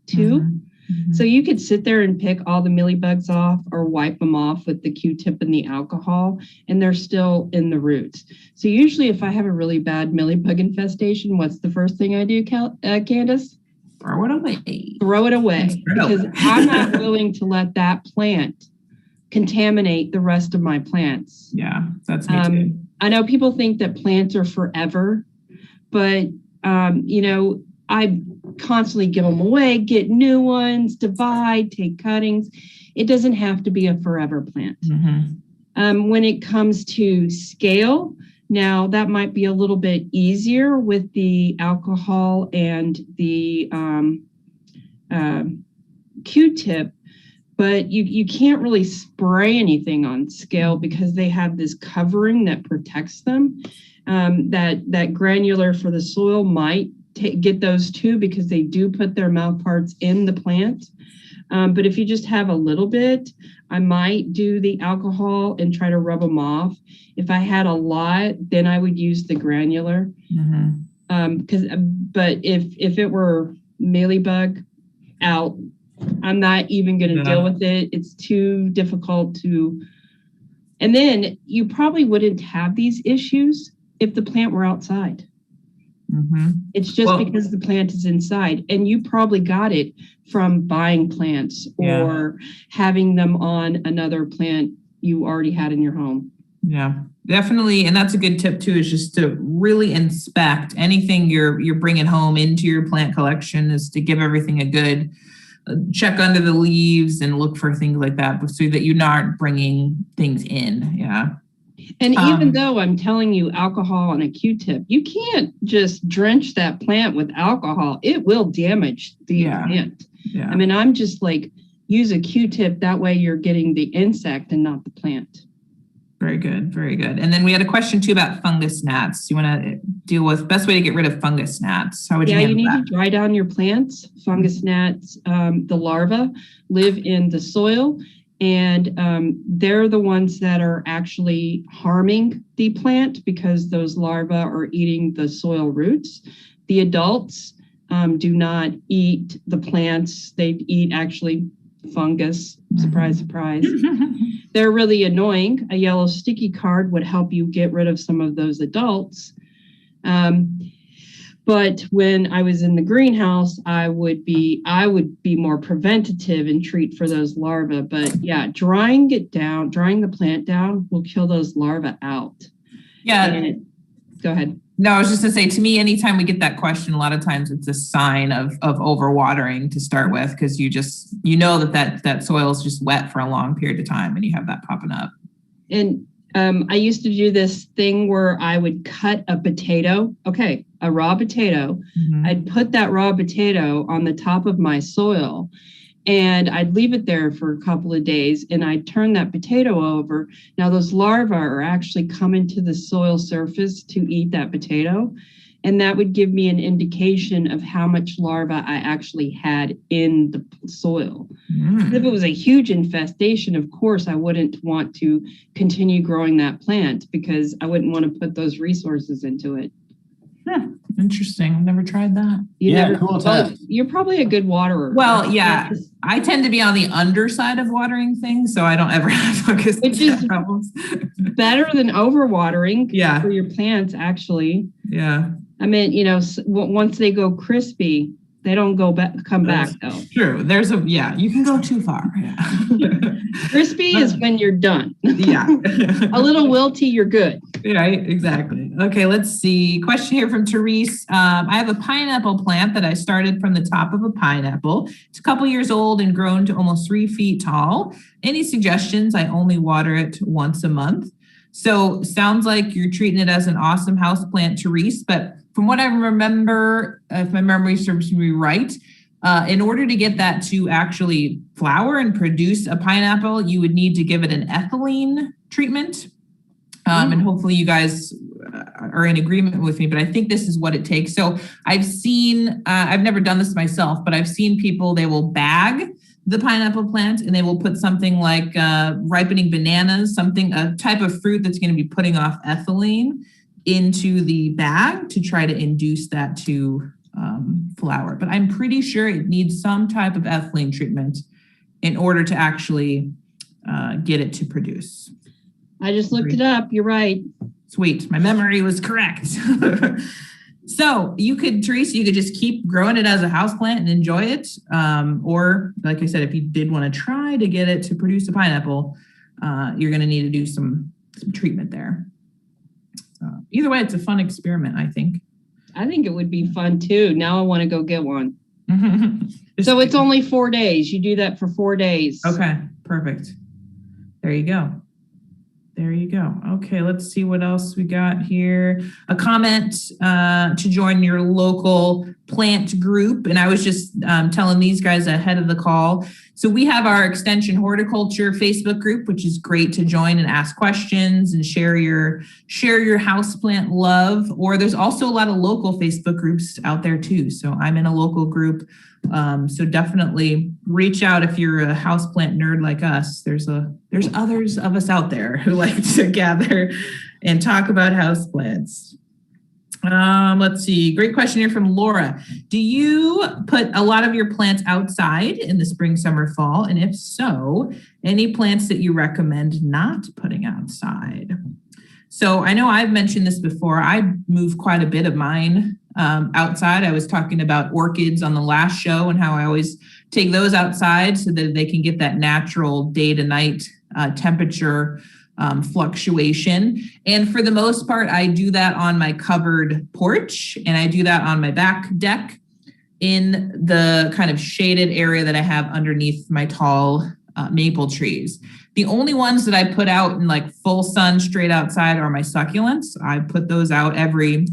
too. Mm-hmm. So you could sit there and pick all the mealybugs off or wipe them off with the Q-tip and the alcohol, and they're still in the roots. So usually if I have a really bad mealybug infestation, what's the first thing I do, Candace? Throw it away. Throw it away. Because I'm not willing to let that plant contaminate the rest of my plants. Yeah, that's me too. I know people think that plants are forever, but, I constantly give them away, get new ones, divide, take cuttings. It doesn't have to be a forever plant. Mm-hmm. When it comes to scale, now that might be a little bit easier with the alcohol and the Q-tip, but you can't really spray anything on scale because they have this covering that protects them. That granular for the soil might get those too, because they do put their mouth parts in the plant. But if you just have a little bit, I might do the alcohol and try to rub them off. If I had a lot, then I would use the granular. Mm-hmm. But if it were mealybug, out. I'm not even going to deal with it. It's too difficult to. And then you probably wouldn't have these issues if the plant were outside. Mm-hmm. It's just because the plant is inside, and you probably got it from buying plants or having them on another plant you already had in your home. Yeah, definitely. And that's a good tip too, is just to really inspect anything you're bringing home into your plant collection, is to give everything a good check under the leaves and look for things like that so that you're not bringing things in. Yeah. And even though I'm telling you alcohol and a Q-tip, you can't just drench that plant with alcohol. It will damage the plant. Yeah. I mean, I'm just like, use a Q-tip. That way you're getting the insect and not the plant. Very good. Very good. And then we had a question too about fungus gnats. You want to deal with best way to get rid of fungus gnats? How would you handle that? You need to dry down your plants. Fungus gnats, the larvae live in the soil. And they're the ones that are actually harming the plant because those larvae are eating the soil roots. The adults do not eat the plants. They eat actually fungus. Surprise, surprise. They're really annoying. A yellow sticky card would help you get rid of some of those adults. But when I was in the greenhouse, I would be more preventative and treat for those larvae. But yeah, drying the plant down will kill those larvae out. Yeah. Go ahead. No, I was just gonna say, to me, anytime we get that question, a lot of times it's a sign of overwatering to start with, because you know that soil is just wet for a long period of time and you have that popping up. And I used to do this thing where I would cut a potato. Okay. A raw potato. Mm-hmm. I'd put that raw potato on the top of my soil and I'd leave it there for a couple of days and I'd turn that potato over. Now those larvae are actually coming to the soil surface to eat that potato. And that would give me an indication of how much larvae I actually had in the soil. Mm. If it was a huge infestation, of course, I wouldn't want to continue growing that plant because I wouldn't want to put those resources into it. Interesting. I've never tried that. Cool test. You're probably a good waterer. Well, yeah. I tend to be on the underside of watering things, so I don't ever have fungus problems. Better than overwatering for your plants, actually. Yeah. I mean, once they go crispy, they don't come back though. True. You can go too far. Yeah. Crispy is when you're done. Yeah. A little wilty, you're good. Right. Exactly. Okay. Let's see. Question here from Therese. I have a pineapple plant that I started from the top of a pineapple. It's a couple years old and grown to almost 3 feet tall. Any suggestions? I only water it once a month. So sounds like you're treating it as an awesome house plant, Therese, but from what I remember, if my memory serves me right, In order to get that to actually flower and produce a pineapple, you would need to give it an ethylene treatment. And hopefully you guys are in agreement with me, but I think this is what it takes. So I've seen, I've never done this myself, but I've seen people, they will bag the pineapple plant and they will put something like ripening bananas, a type of fruit that's going to be putting off ethylene into the bag to try to induce that to flower. But I'm pretty sure it needs some type of ethylene treatment in order to actually get it to produce. I just looked it up. You're right. Sweet. My memory was correct. So Teresa, you could just keep growing it as a houseplant and enjoy it. Or like I said, if you did want to try to get it to produce a pineapple, you're going to need to do some treatment there. Either way, it's a fun experiment, I think. I think it would be fun too. Now I want to go get one. So it's only 4 days. You do that for 4 days. Okay, perfect. There you go. There you go. Okay, let's see what else we got here. A comment to join your local plant group. And I was just telling these guys ahead of the call. So we have our Extension Horticulture Facebook group, which is great to join and ask questions and share your houseplant love. Or there's also a lot of local Facebook groups out there too. So I'm in a local group. So definitely reach out if you're a houseplant nerd like us. There's others of us out there who like to gather and talk about houseplants. Let's see. Great question here from Laura. Do you put a lot of your plants outside in the spring, summer, fall? And if so, any plants that you recommend not putting outside? So I know I've mentioned this before. I move quite a bit of mine outside. I was talking about orchids on the last show and how I always take those outside so that they can get that natural day to night temperature fluctuation. And for the most part, I do that on my covered porch and I do that on my back deck in the kind of shaded area that I have underneath my tall maple trees. The only ones that I put out in like full sun straight outside are my succulents. I put those out every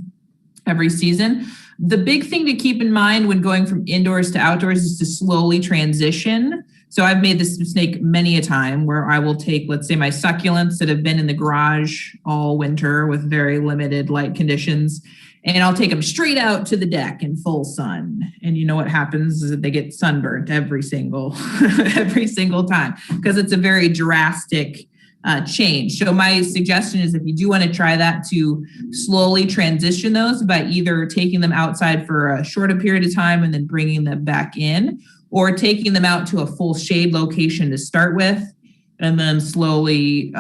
season. The big thing to keep in mind when going from indoors to outdoors is to slowly transition. So I've made this mistake many a time where I will take, let's say, my succulents that have been in the garage all winter with very limited light conditions, and I'll take them straight out to the deck in full sun. And you know what happens is that they get sunburnt every single time because it's a very drastic change. So my suggestion is if you do want to try that, to slowly transition those by either taking them outside for a shorter period of time and then bringing them back in, or taking them out to a full shade location to start with, and then slowly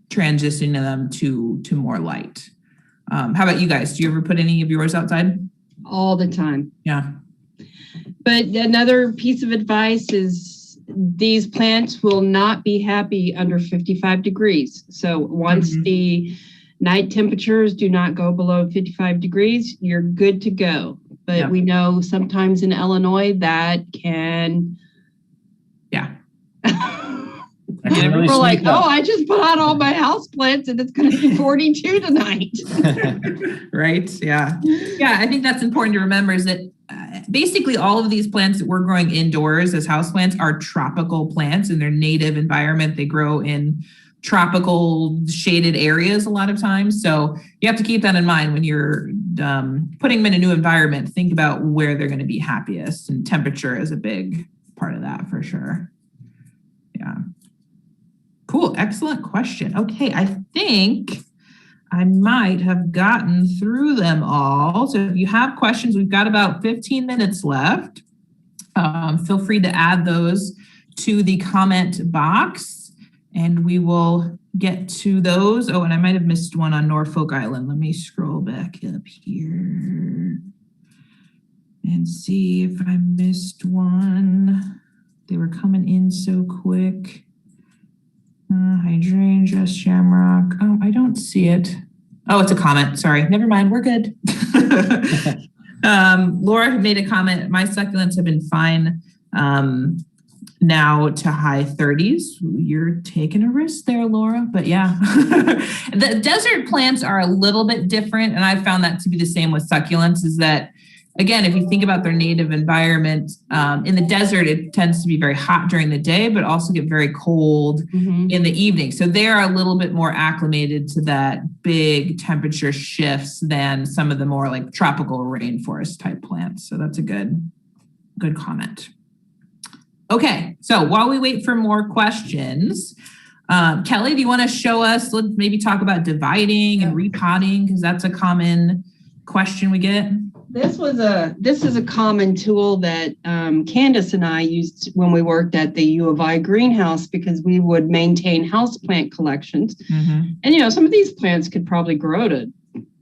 transitioning them to more light. How about you guys? Do you ever put any of yours outside? All the time. Yeah. But another piece of advice is these plants will not be happy under 55 degrees. So once the night temperatures do not go below 55 degrees, you're good to go. But we know sometimes in Illinois that can... Yeah. We're like, I just put out all my house plants and it's going to be 42 tonight. Right. Yeah. Yeah. I think that's important to remember is that basically all of these plants that we're growing indoors as houseplants are tropical plants in their native environment. They grow in tropical shaded areas a lot of times. So you have to keep that in mind when you're putting them in a new environment. Think about where they're going to be happiest, and temperature is a big part of that for sure. Yeah. Cool. Excellent question. Okay. I think I might have gotten through them all. So if you have questions, we've got about 15 minutes left. Feel free to add those to the comment box and we will get to those. Oh, and I might have missed one on Norfolk Island. Let me scroll back up here and see if I missed one. They were coming in so quick. Hydrangea, shamrock. Oh, I don't see it. Oh, it's a comment. Sorry. Never mind. We're good. Laura made a comment. My succulents have been fine now to high 30s. You're taking a risk there, Laura. But yeah, the desert plants are a little bit different. And I found that to be the same with succulents, is that again, if you think about their native environment, in the desert, it tends to be very hot during the day, but also get very cold in the evening. So they're a little bit more acclimated to that big temperature shifts than some of the more like tropical rainforest type plants. So that's a good comment. Okay, so while we wait for more questions, Kelly, do you want to show us, let's maybe talk about dividing and repotting, because that's a common question we get. This is a common tool that Candace and I used when we worked at the U of I greenhouse, because we would maintain houseplant collections. And, some of these plants could probably grow to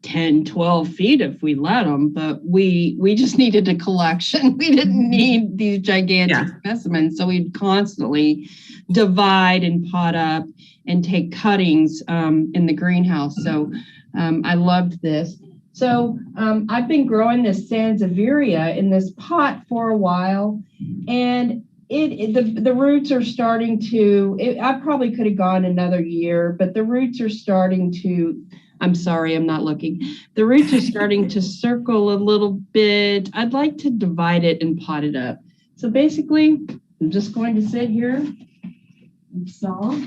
10, 12 feet if we let them, but we just needed a collection. We didn't need these gigantic specimens. So we'd constantly divide and pot up and take cuttings in the greenhouse. So I loved this. So I've been growing this Sansevieria in this pot for a while, and the roots are starting to, I probably could have gone another year, but the roots are starting to, I'm sorry, I'm not looking. The roots are starting to circle a little bit. I'd like to divide it and pot it up. So basically, I'm just going to sit here and saw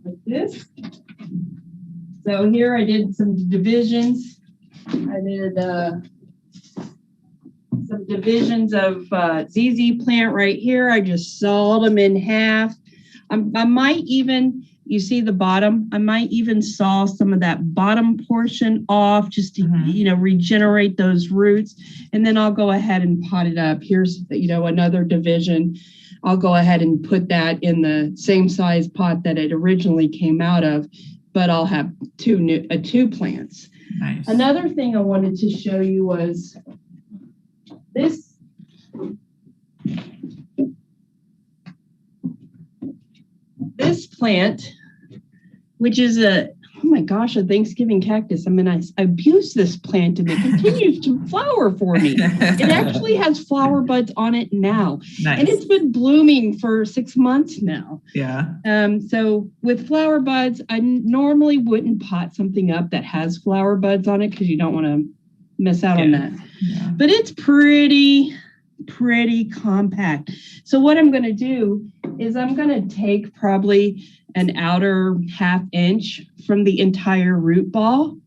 like this. So here I did some divisions. I did some divisions of ZZ plant right here. I just sawed them in half. I might even, you see the bottom, I might even saw some of that bottom portion off just to, regenerate those roots. And then I'll go ahead and pot it up. Here's, another division. I'll go ahead and put that in the same size pot that it originally came out of, but I'll have two plants. Nice. Another thing I wanted to show you was this. This plant, which is a Thanksgiving cactus. I mean, I abuse this plant and it continues to flower for me. It actually has flower buds on it now. Nice. And it's been blooming for 6 months now. Yeah. So with flower buds, I normally wouldn't pot something up that has flower buds on it because you don't want to miss out on that. Yeah. But it's pretty compact. So what I'm going to do is I'm going to take probably an outer ½ inch from the entire root ball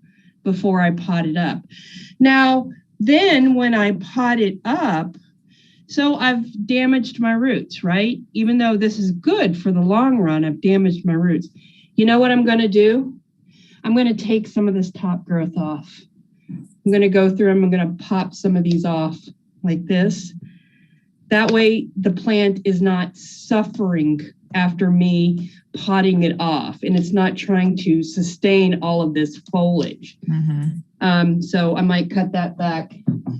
before I pot it up. Now, then when I pot it up, so I've damaged my roots, right? Even though this is good for the long run, I've damaged my roots. You know what I'm going to do? I'm going to take some of this top growth off. I'm going to go through them. I'm going to pop some of these off like this. That way the plant is not suffering after me potting it off, and it's not trying to sustain all of this foliage. So I might cut that back.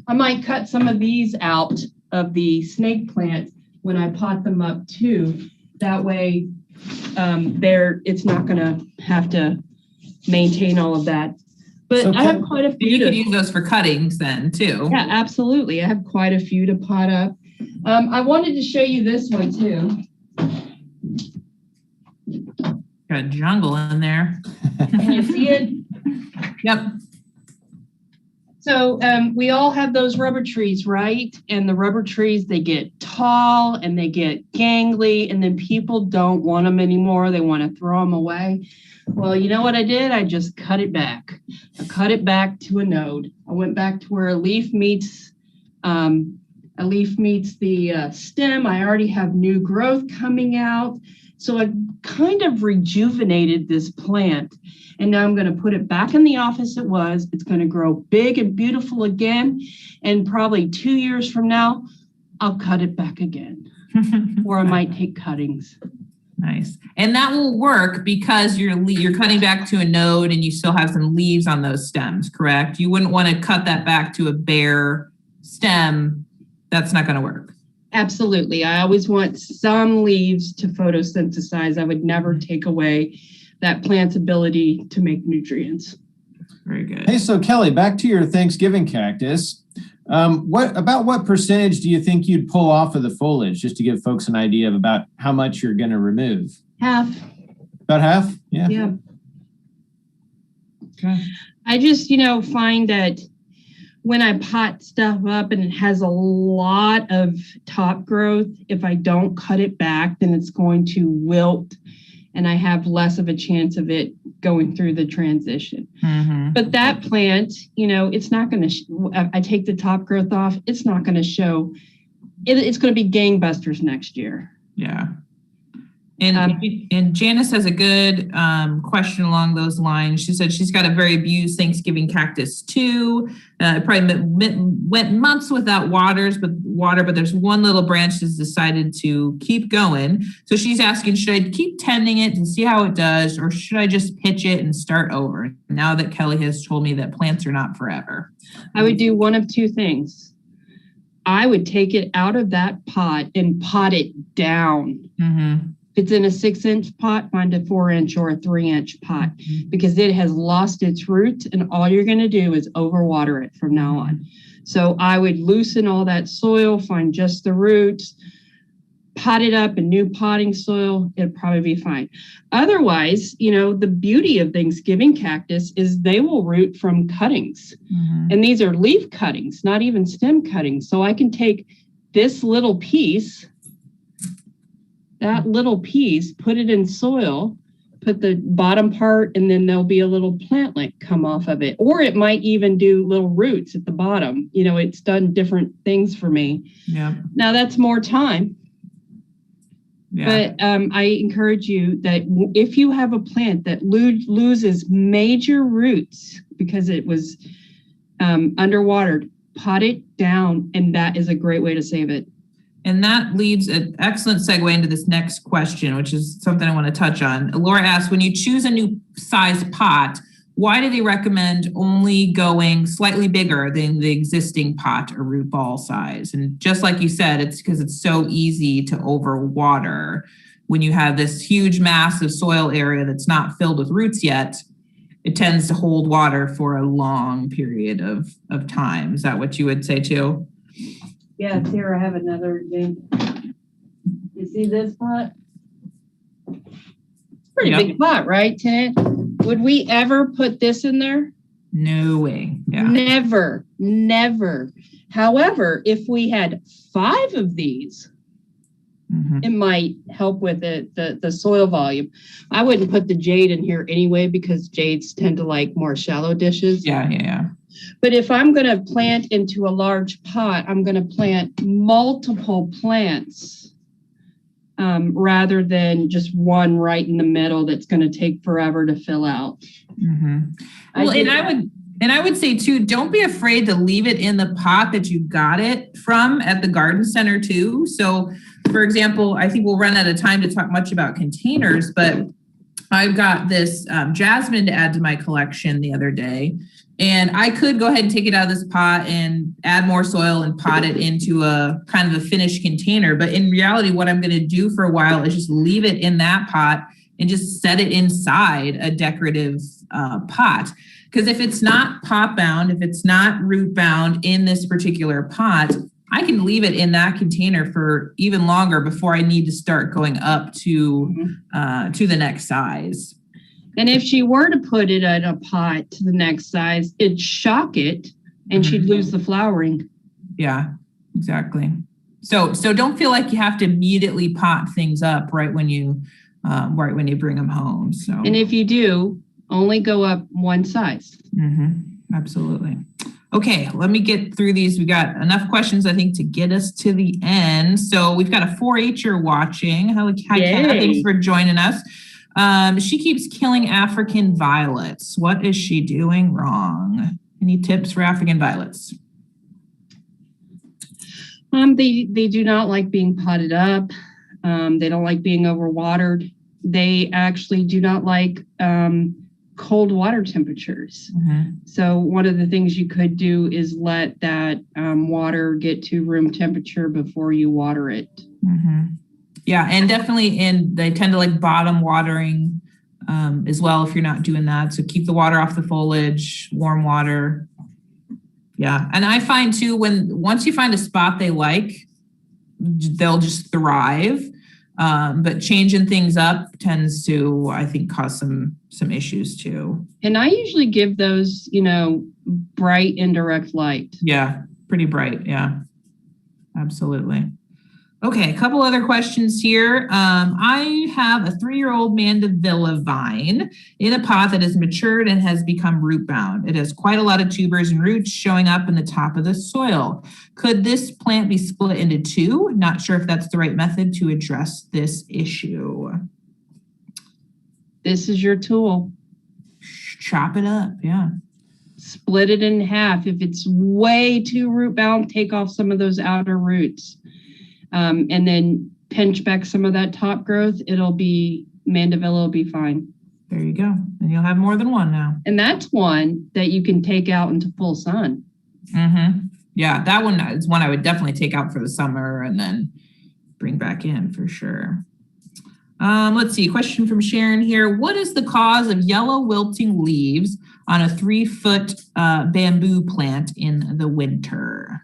I might cut some of these out of the snake plants when I pot them up too. That way it's not going to have to maintain all of that. But so I have quite a few. You could use those for cuttings then too. Yeah, absolutely. I have quite a few to pot up. I wanted to show you this one too. Got a jungle in there. Can you see it? Yep. So we all have those rubber trees, right? And the rubber trees, they get tall and they get gangly, and then people don't want them anymore. They want to throw them away. Well, you know what I did? I just cut it back. I cut it back to a node. I went back to where a leaf meets the stem. I already have new growth coming out. So I kind of rejuvenated this plant. And now I'm going to put it back in the office it was. It's going to grow big and beautiful again. And probably 2 years from now, I'll cut it back again. Or I might take cuttings. Nice. And that will work because you're cutting back to a node and you still have some leaves on those stems, correct? You wouldn't want to cut that back to a bare stem. That's not going to work. Absolutely. I always want some leaves to photosynthesize. I would never take away that plant's ability to make nutrients. Very good. Hey, so Kelly, back to your Thanksgiving cactus. What percentage do you think you'd pull off of the foliage, just to give folks an idea of about how much you're going to remove? Half. About half? Yeah. Yeah. Okay. I just, find that when I pot stuff up and it has a lot of top growth, if I don't cut it back, then it's going to wilt and I have less of a chance of it going through the transition. Mm-hmm. But that plant, it's not going to, I take the top growth off, it's not going to show, it's going to be gangbusters next year. Yeah. And Janice has a good question along those lines. She said she's got a very abused Thanksgiving cactus too. Probably went months without water, but there's one little branch that's decided to keep going. So she's asking, should I keep tending it to see how it does, or should I just pitch it and start over? Now that Kelly has told me that plants are not forever. I would do one of two things. I would take it out of that pot and pot it down. Mm-hmm. If it's in a 6-inch pot, find a 4-inch or a 3-inch pot, because it has lost its roots and all you're going to do is overwater it from now on. So I would loosen all that soil, find just the roots, pot it up in new potting soil. It'd probably be fine. Otherwise, the beauty of Thanksgiving cactus is they will root from cuttings. Mm-hmm. And these are leaf cuttings, not even stem cuttings. So I can take this little piece, put it in soil, put the bottom part, and then there'll be a little plantlet come off of it. Or it might even do little roots at the bottom. It's done different things for me. Yeah. Now that's more time. Yeah. But I encourage you that if you have a plant that loses major roots because it was underwatered, pot it down, and that is a great way to save it. And that leads an excellent segue into this next question, which is something I want to touch on. Laura asks, when you choose a new size pot, why do they recommend only going slightly bigger than the existing pot or root ball size? And just like you said, it's because it's so easy to overwater. When you have this huge mass of soil area that's not filled with roots yet, it tends to hold water for a long period of time. Is that what you would say too? Yeah, here I have another thing. You see this pot? Pretty big pot, right, Ted? Would we ever put this in there? No way. Yeah. Never. However, if we had 5 of these, it might help with the soil volume. I wouldn't put the jade in here anyway because jades tend to like more shallow dishes. Yeah. But if I'm going to plant into a large pot, I'm going to plant multiple plants rather than just one right in the middle that's going to take forever to fill out. Mm-hmm. Well, and I would say too, don't be afraid to leave it in the pot that you got it from at the garden center too. So, for example, I think we'll run out of time to talk much about containers, but I've got this jasmine to add to my collection the other day. And I could go ahead and take it out of this pot and add more soil and pot it into a kind of a finished container. But in reality, what I'm going to do for a while is just leave it in that pot and just set it inside a decorative pot. Because if it's not pot bound, if it's not root bound in this particular pot, I can leave it in that container for even longer before I need to start going up to the next size. And if she were to put it in a pot to the next size, it'd shock it and she'd lose the flowering. Yeah, exactly. So don't feel like you have to immediately pot things up right when you bring them home. So, and if you do, only go up one size. Absolutely. Okay, let me get through these. We got enough questions, I think, to get us to the end. So we've got a 4-H'er watching. Hi, Kat. Thanks for joining us. She keeps killing African violets. What is she doing wrong? Any tips for African violets? They do not like being potted up. They don't like being overwatered. They actually do not like cold water temperatures. So one of the things you could do is let that water get to room temperature before you water it. Yeah, and definitely they tend to like bottom watering as well if you're not doing that. So keep the water off the foliage, warm water. Yeah, and I find too, once you find a spot they like, they'll just thrive. But changing things up tends to, I think, cause some issues too. And I usually give those, bright indirect light. Yeah, pretty bright. Yeah, absolutely. Okay, a couple other questions here. I have a 3-year-old Mandevilla vine in a pot that has matured and has become root bound. It has quite a lot of tubers and roots showing up in the top of the soil. Could this plant be split into 2? Not sure if that's the right method to address this issue. This is your tool. Chop it up, yeah. Split it in half. If it's way too root bound, take off some of those outer roots. And then pinch back some of that top growth. Mandevilla will be fine. There you go. And you'll have more than one now. And that's one that you can take out into full sun. Mm-hmm. Yeah, that one is one I would definitely take out for the summer and then bring back in for sure. Let's see, question from Sharon here. What is the cause of yellow wilting leaves on a 3-foot bamboo plant in the winter?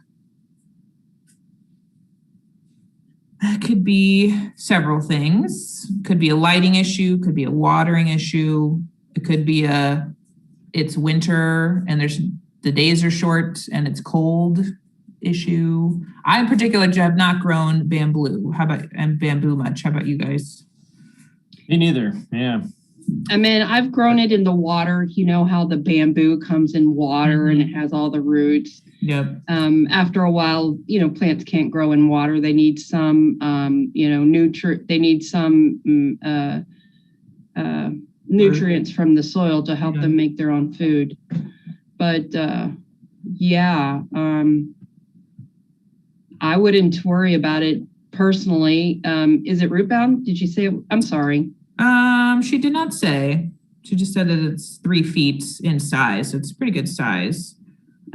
It could be several things. Could be a lighting issue, could be a watering issue. It could be it's winter and the days are short and it's cold issue. I in particular have not grown bamboo. Bamboo much. How about you guys? Me neither. Yeah. I mean, I've grown it in the water. You know how the bamboo comes in water and it has all the roots. Yep. After a while, plants can't grow in water. They need some, they need some nutrients from the soil to help them make their own food. But I wouldn't worry about it personally. Is it root bound? Did you say? I'm sorry. She did not say. She just said that it's 3 feet in size. So it's a pretty good size.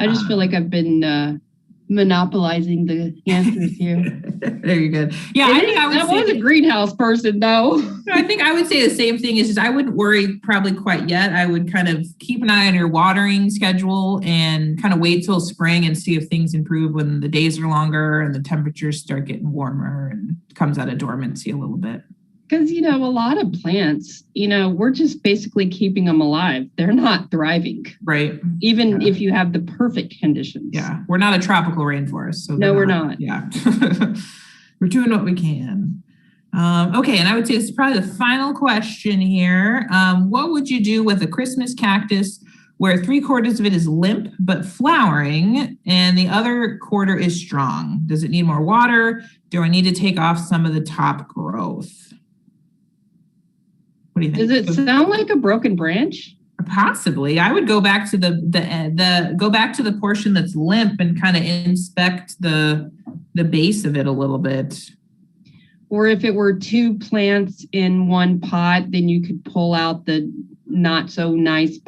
I just feel like I've been monopolizing the answers here. Very good. Yeah, I was a greenhouse person, though. I think I would say the same thing. Is just I wouldn't worry probably quite yet. I would kind of keep an eye on your watering schedule and kind of wait till spring and see if things improve when the days are longer and the temperatures start getting warmer and comes out of dormancy a little bit. Because, a lot of plants, we're just basically keeping them alive. They're not thriving. Right. Even if you have the perfect conditions. Yeah. We're not a tropical rainforest. So no, we're not. Yeah. We're doing what we can. Okay. And I would say this is probably the final question here. What would you do with a Christmas cactus where 3/4 of it is limp but flowering and the other quarter is strong? Does it need more water? Do I need to take off some of the top growth? What do you think? Does it sound like a broken branch? Possibly. I would go back to the portion that's limp and kind of inspect the base of it a little bit. Or if it were 2 plants in one pot, then you could pull out the not so nice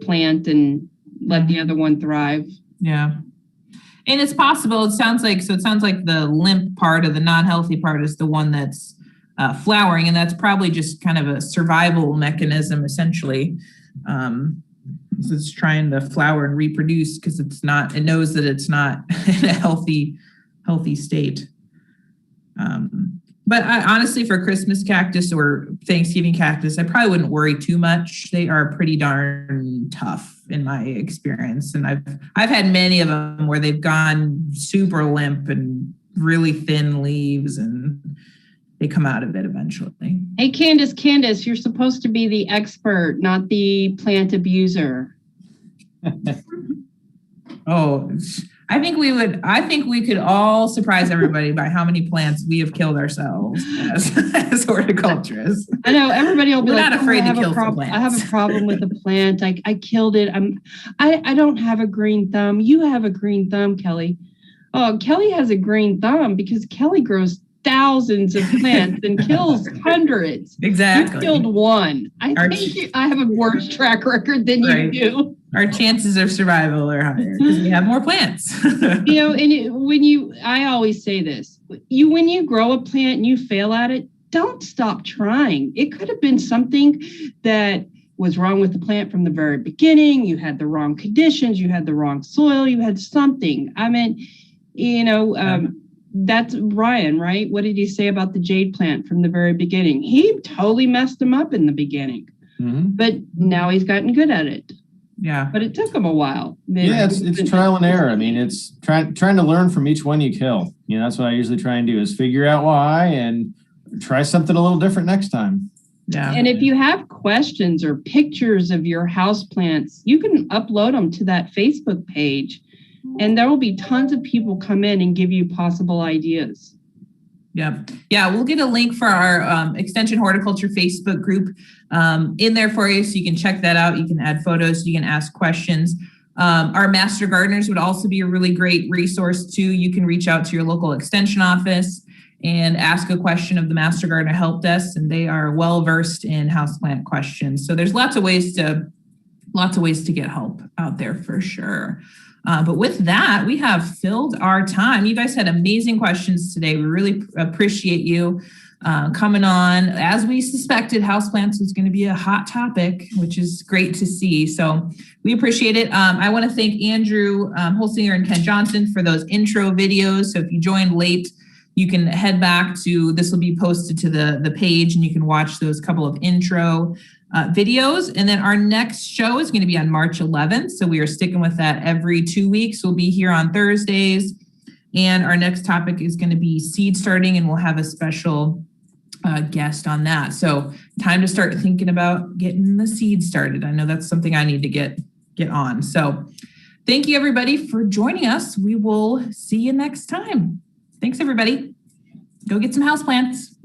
plant and let the other one thrive. Yeah. And it's possible. It sounds like the limp part of the non-healthy part is the one that's flowering, and that's probably just kind of a survival mechanism essentially. So it's trying to flower and reproduce because it knows that it's not in a healthy state. But honestly, for Christmas cactus or Thanksgiving cactus, I probably wouldn't worry too much. They are pretty darn tough in my experience. And I've had many of them where they've gone super limp and really thin leaves and they come out of it eventually. Hey, Candace, you're supposed to be the expert, not the plant abuser. Oh, I think we could all surprise everybody by how many plants we have killed ourselves as horticulturists. I know everybody will be We're not afraid to kill some plants. I have a problem with a plant. I killed it. I don't have a green thumb. You have a green thumb, Kelly. Oh, Kelly has a green thumb because Kelly grows thousands of plants and kills hundreds. Exactly. You killed one. I think I have a worse track record than you do. Our chances of survival are higher because we have more plants. I always say this, when you grow a plant and you fail at it, don't stop trying. It could have been something that was wrong with the plant from the very beginning. You had the wrong conditions. You had the wrong soil. You had something. I mean, that's Ryan, right? What did he say about the jade plant from the very beginning? He totally messed him up in the beginning, but now he's gotten good at it. Yeah. But it took him a while. Yeah, it's trial and error. I mean, it's trying to learn from each one you kill. You know, that's what I usually try and do is figure out why and try something a little different next time. Yeah. And if you have questions or pictures of your houseplants, you can upload them to that Facebook page, and there will be tons of people come in and give you possible ideas. Yeah. We'll get a link for our Extension Horticulture Facebook group in there for you, so you can check that out. You can add photos, you can ask questions. Our Master Gardeners would also be a really great resource too. You can reach out to your local extension office and ask a question of the Master Gardener Help Desk, and they are well versed in houseplant questions. So there's lots of ways to get help out there for sure. But with that, we have filled our time. You guys had amazing questions today. We really appreciate you coming on. As we suspected, houseplants was going to be a hot topic, which is great to see. So we appreciate it. I want to thank Andrew Holsinger and Ken Johnson for those intro videos. So if you joined late, you can head back to, this will be posted to the page, and you can watch those couple of intro videos. And then our next show is going to be on March 11th. So we are sticking with that every 2 weeks. We'll be here on Thursdays. And our next topic is going to be seed starting, and we'll have a special guest on that. So time to start thinking about getting the seed started. I know that's something I need to get on. So thank you, everybody, for joining us. We will see you next time. Thanks, everybody. Go get some houseplants.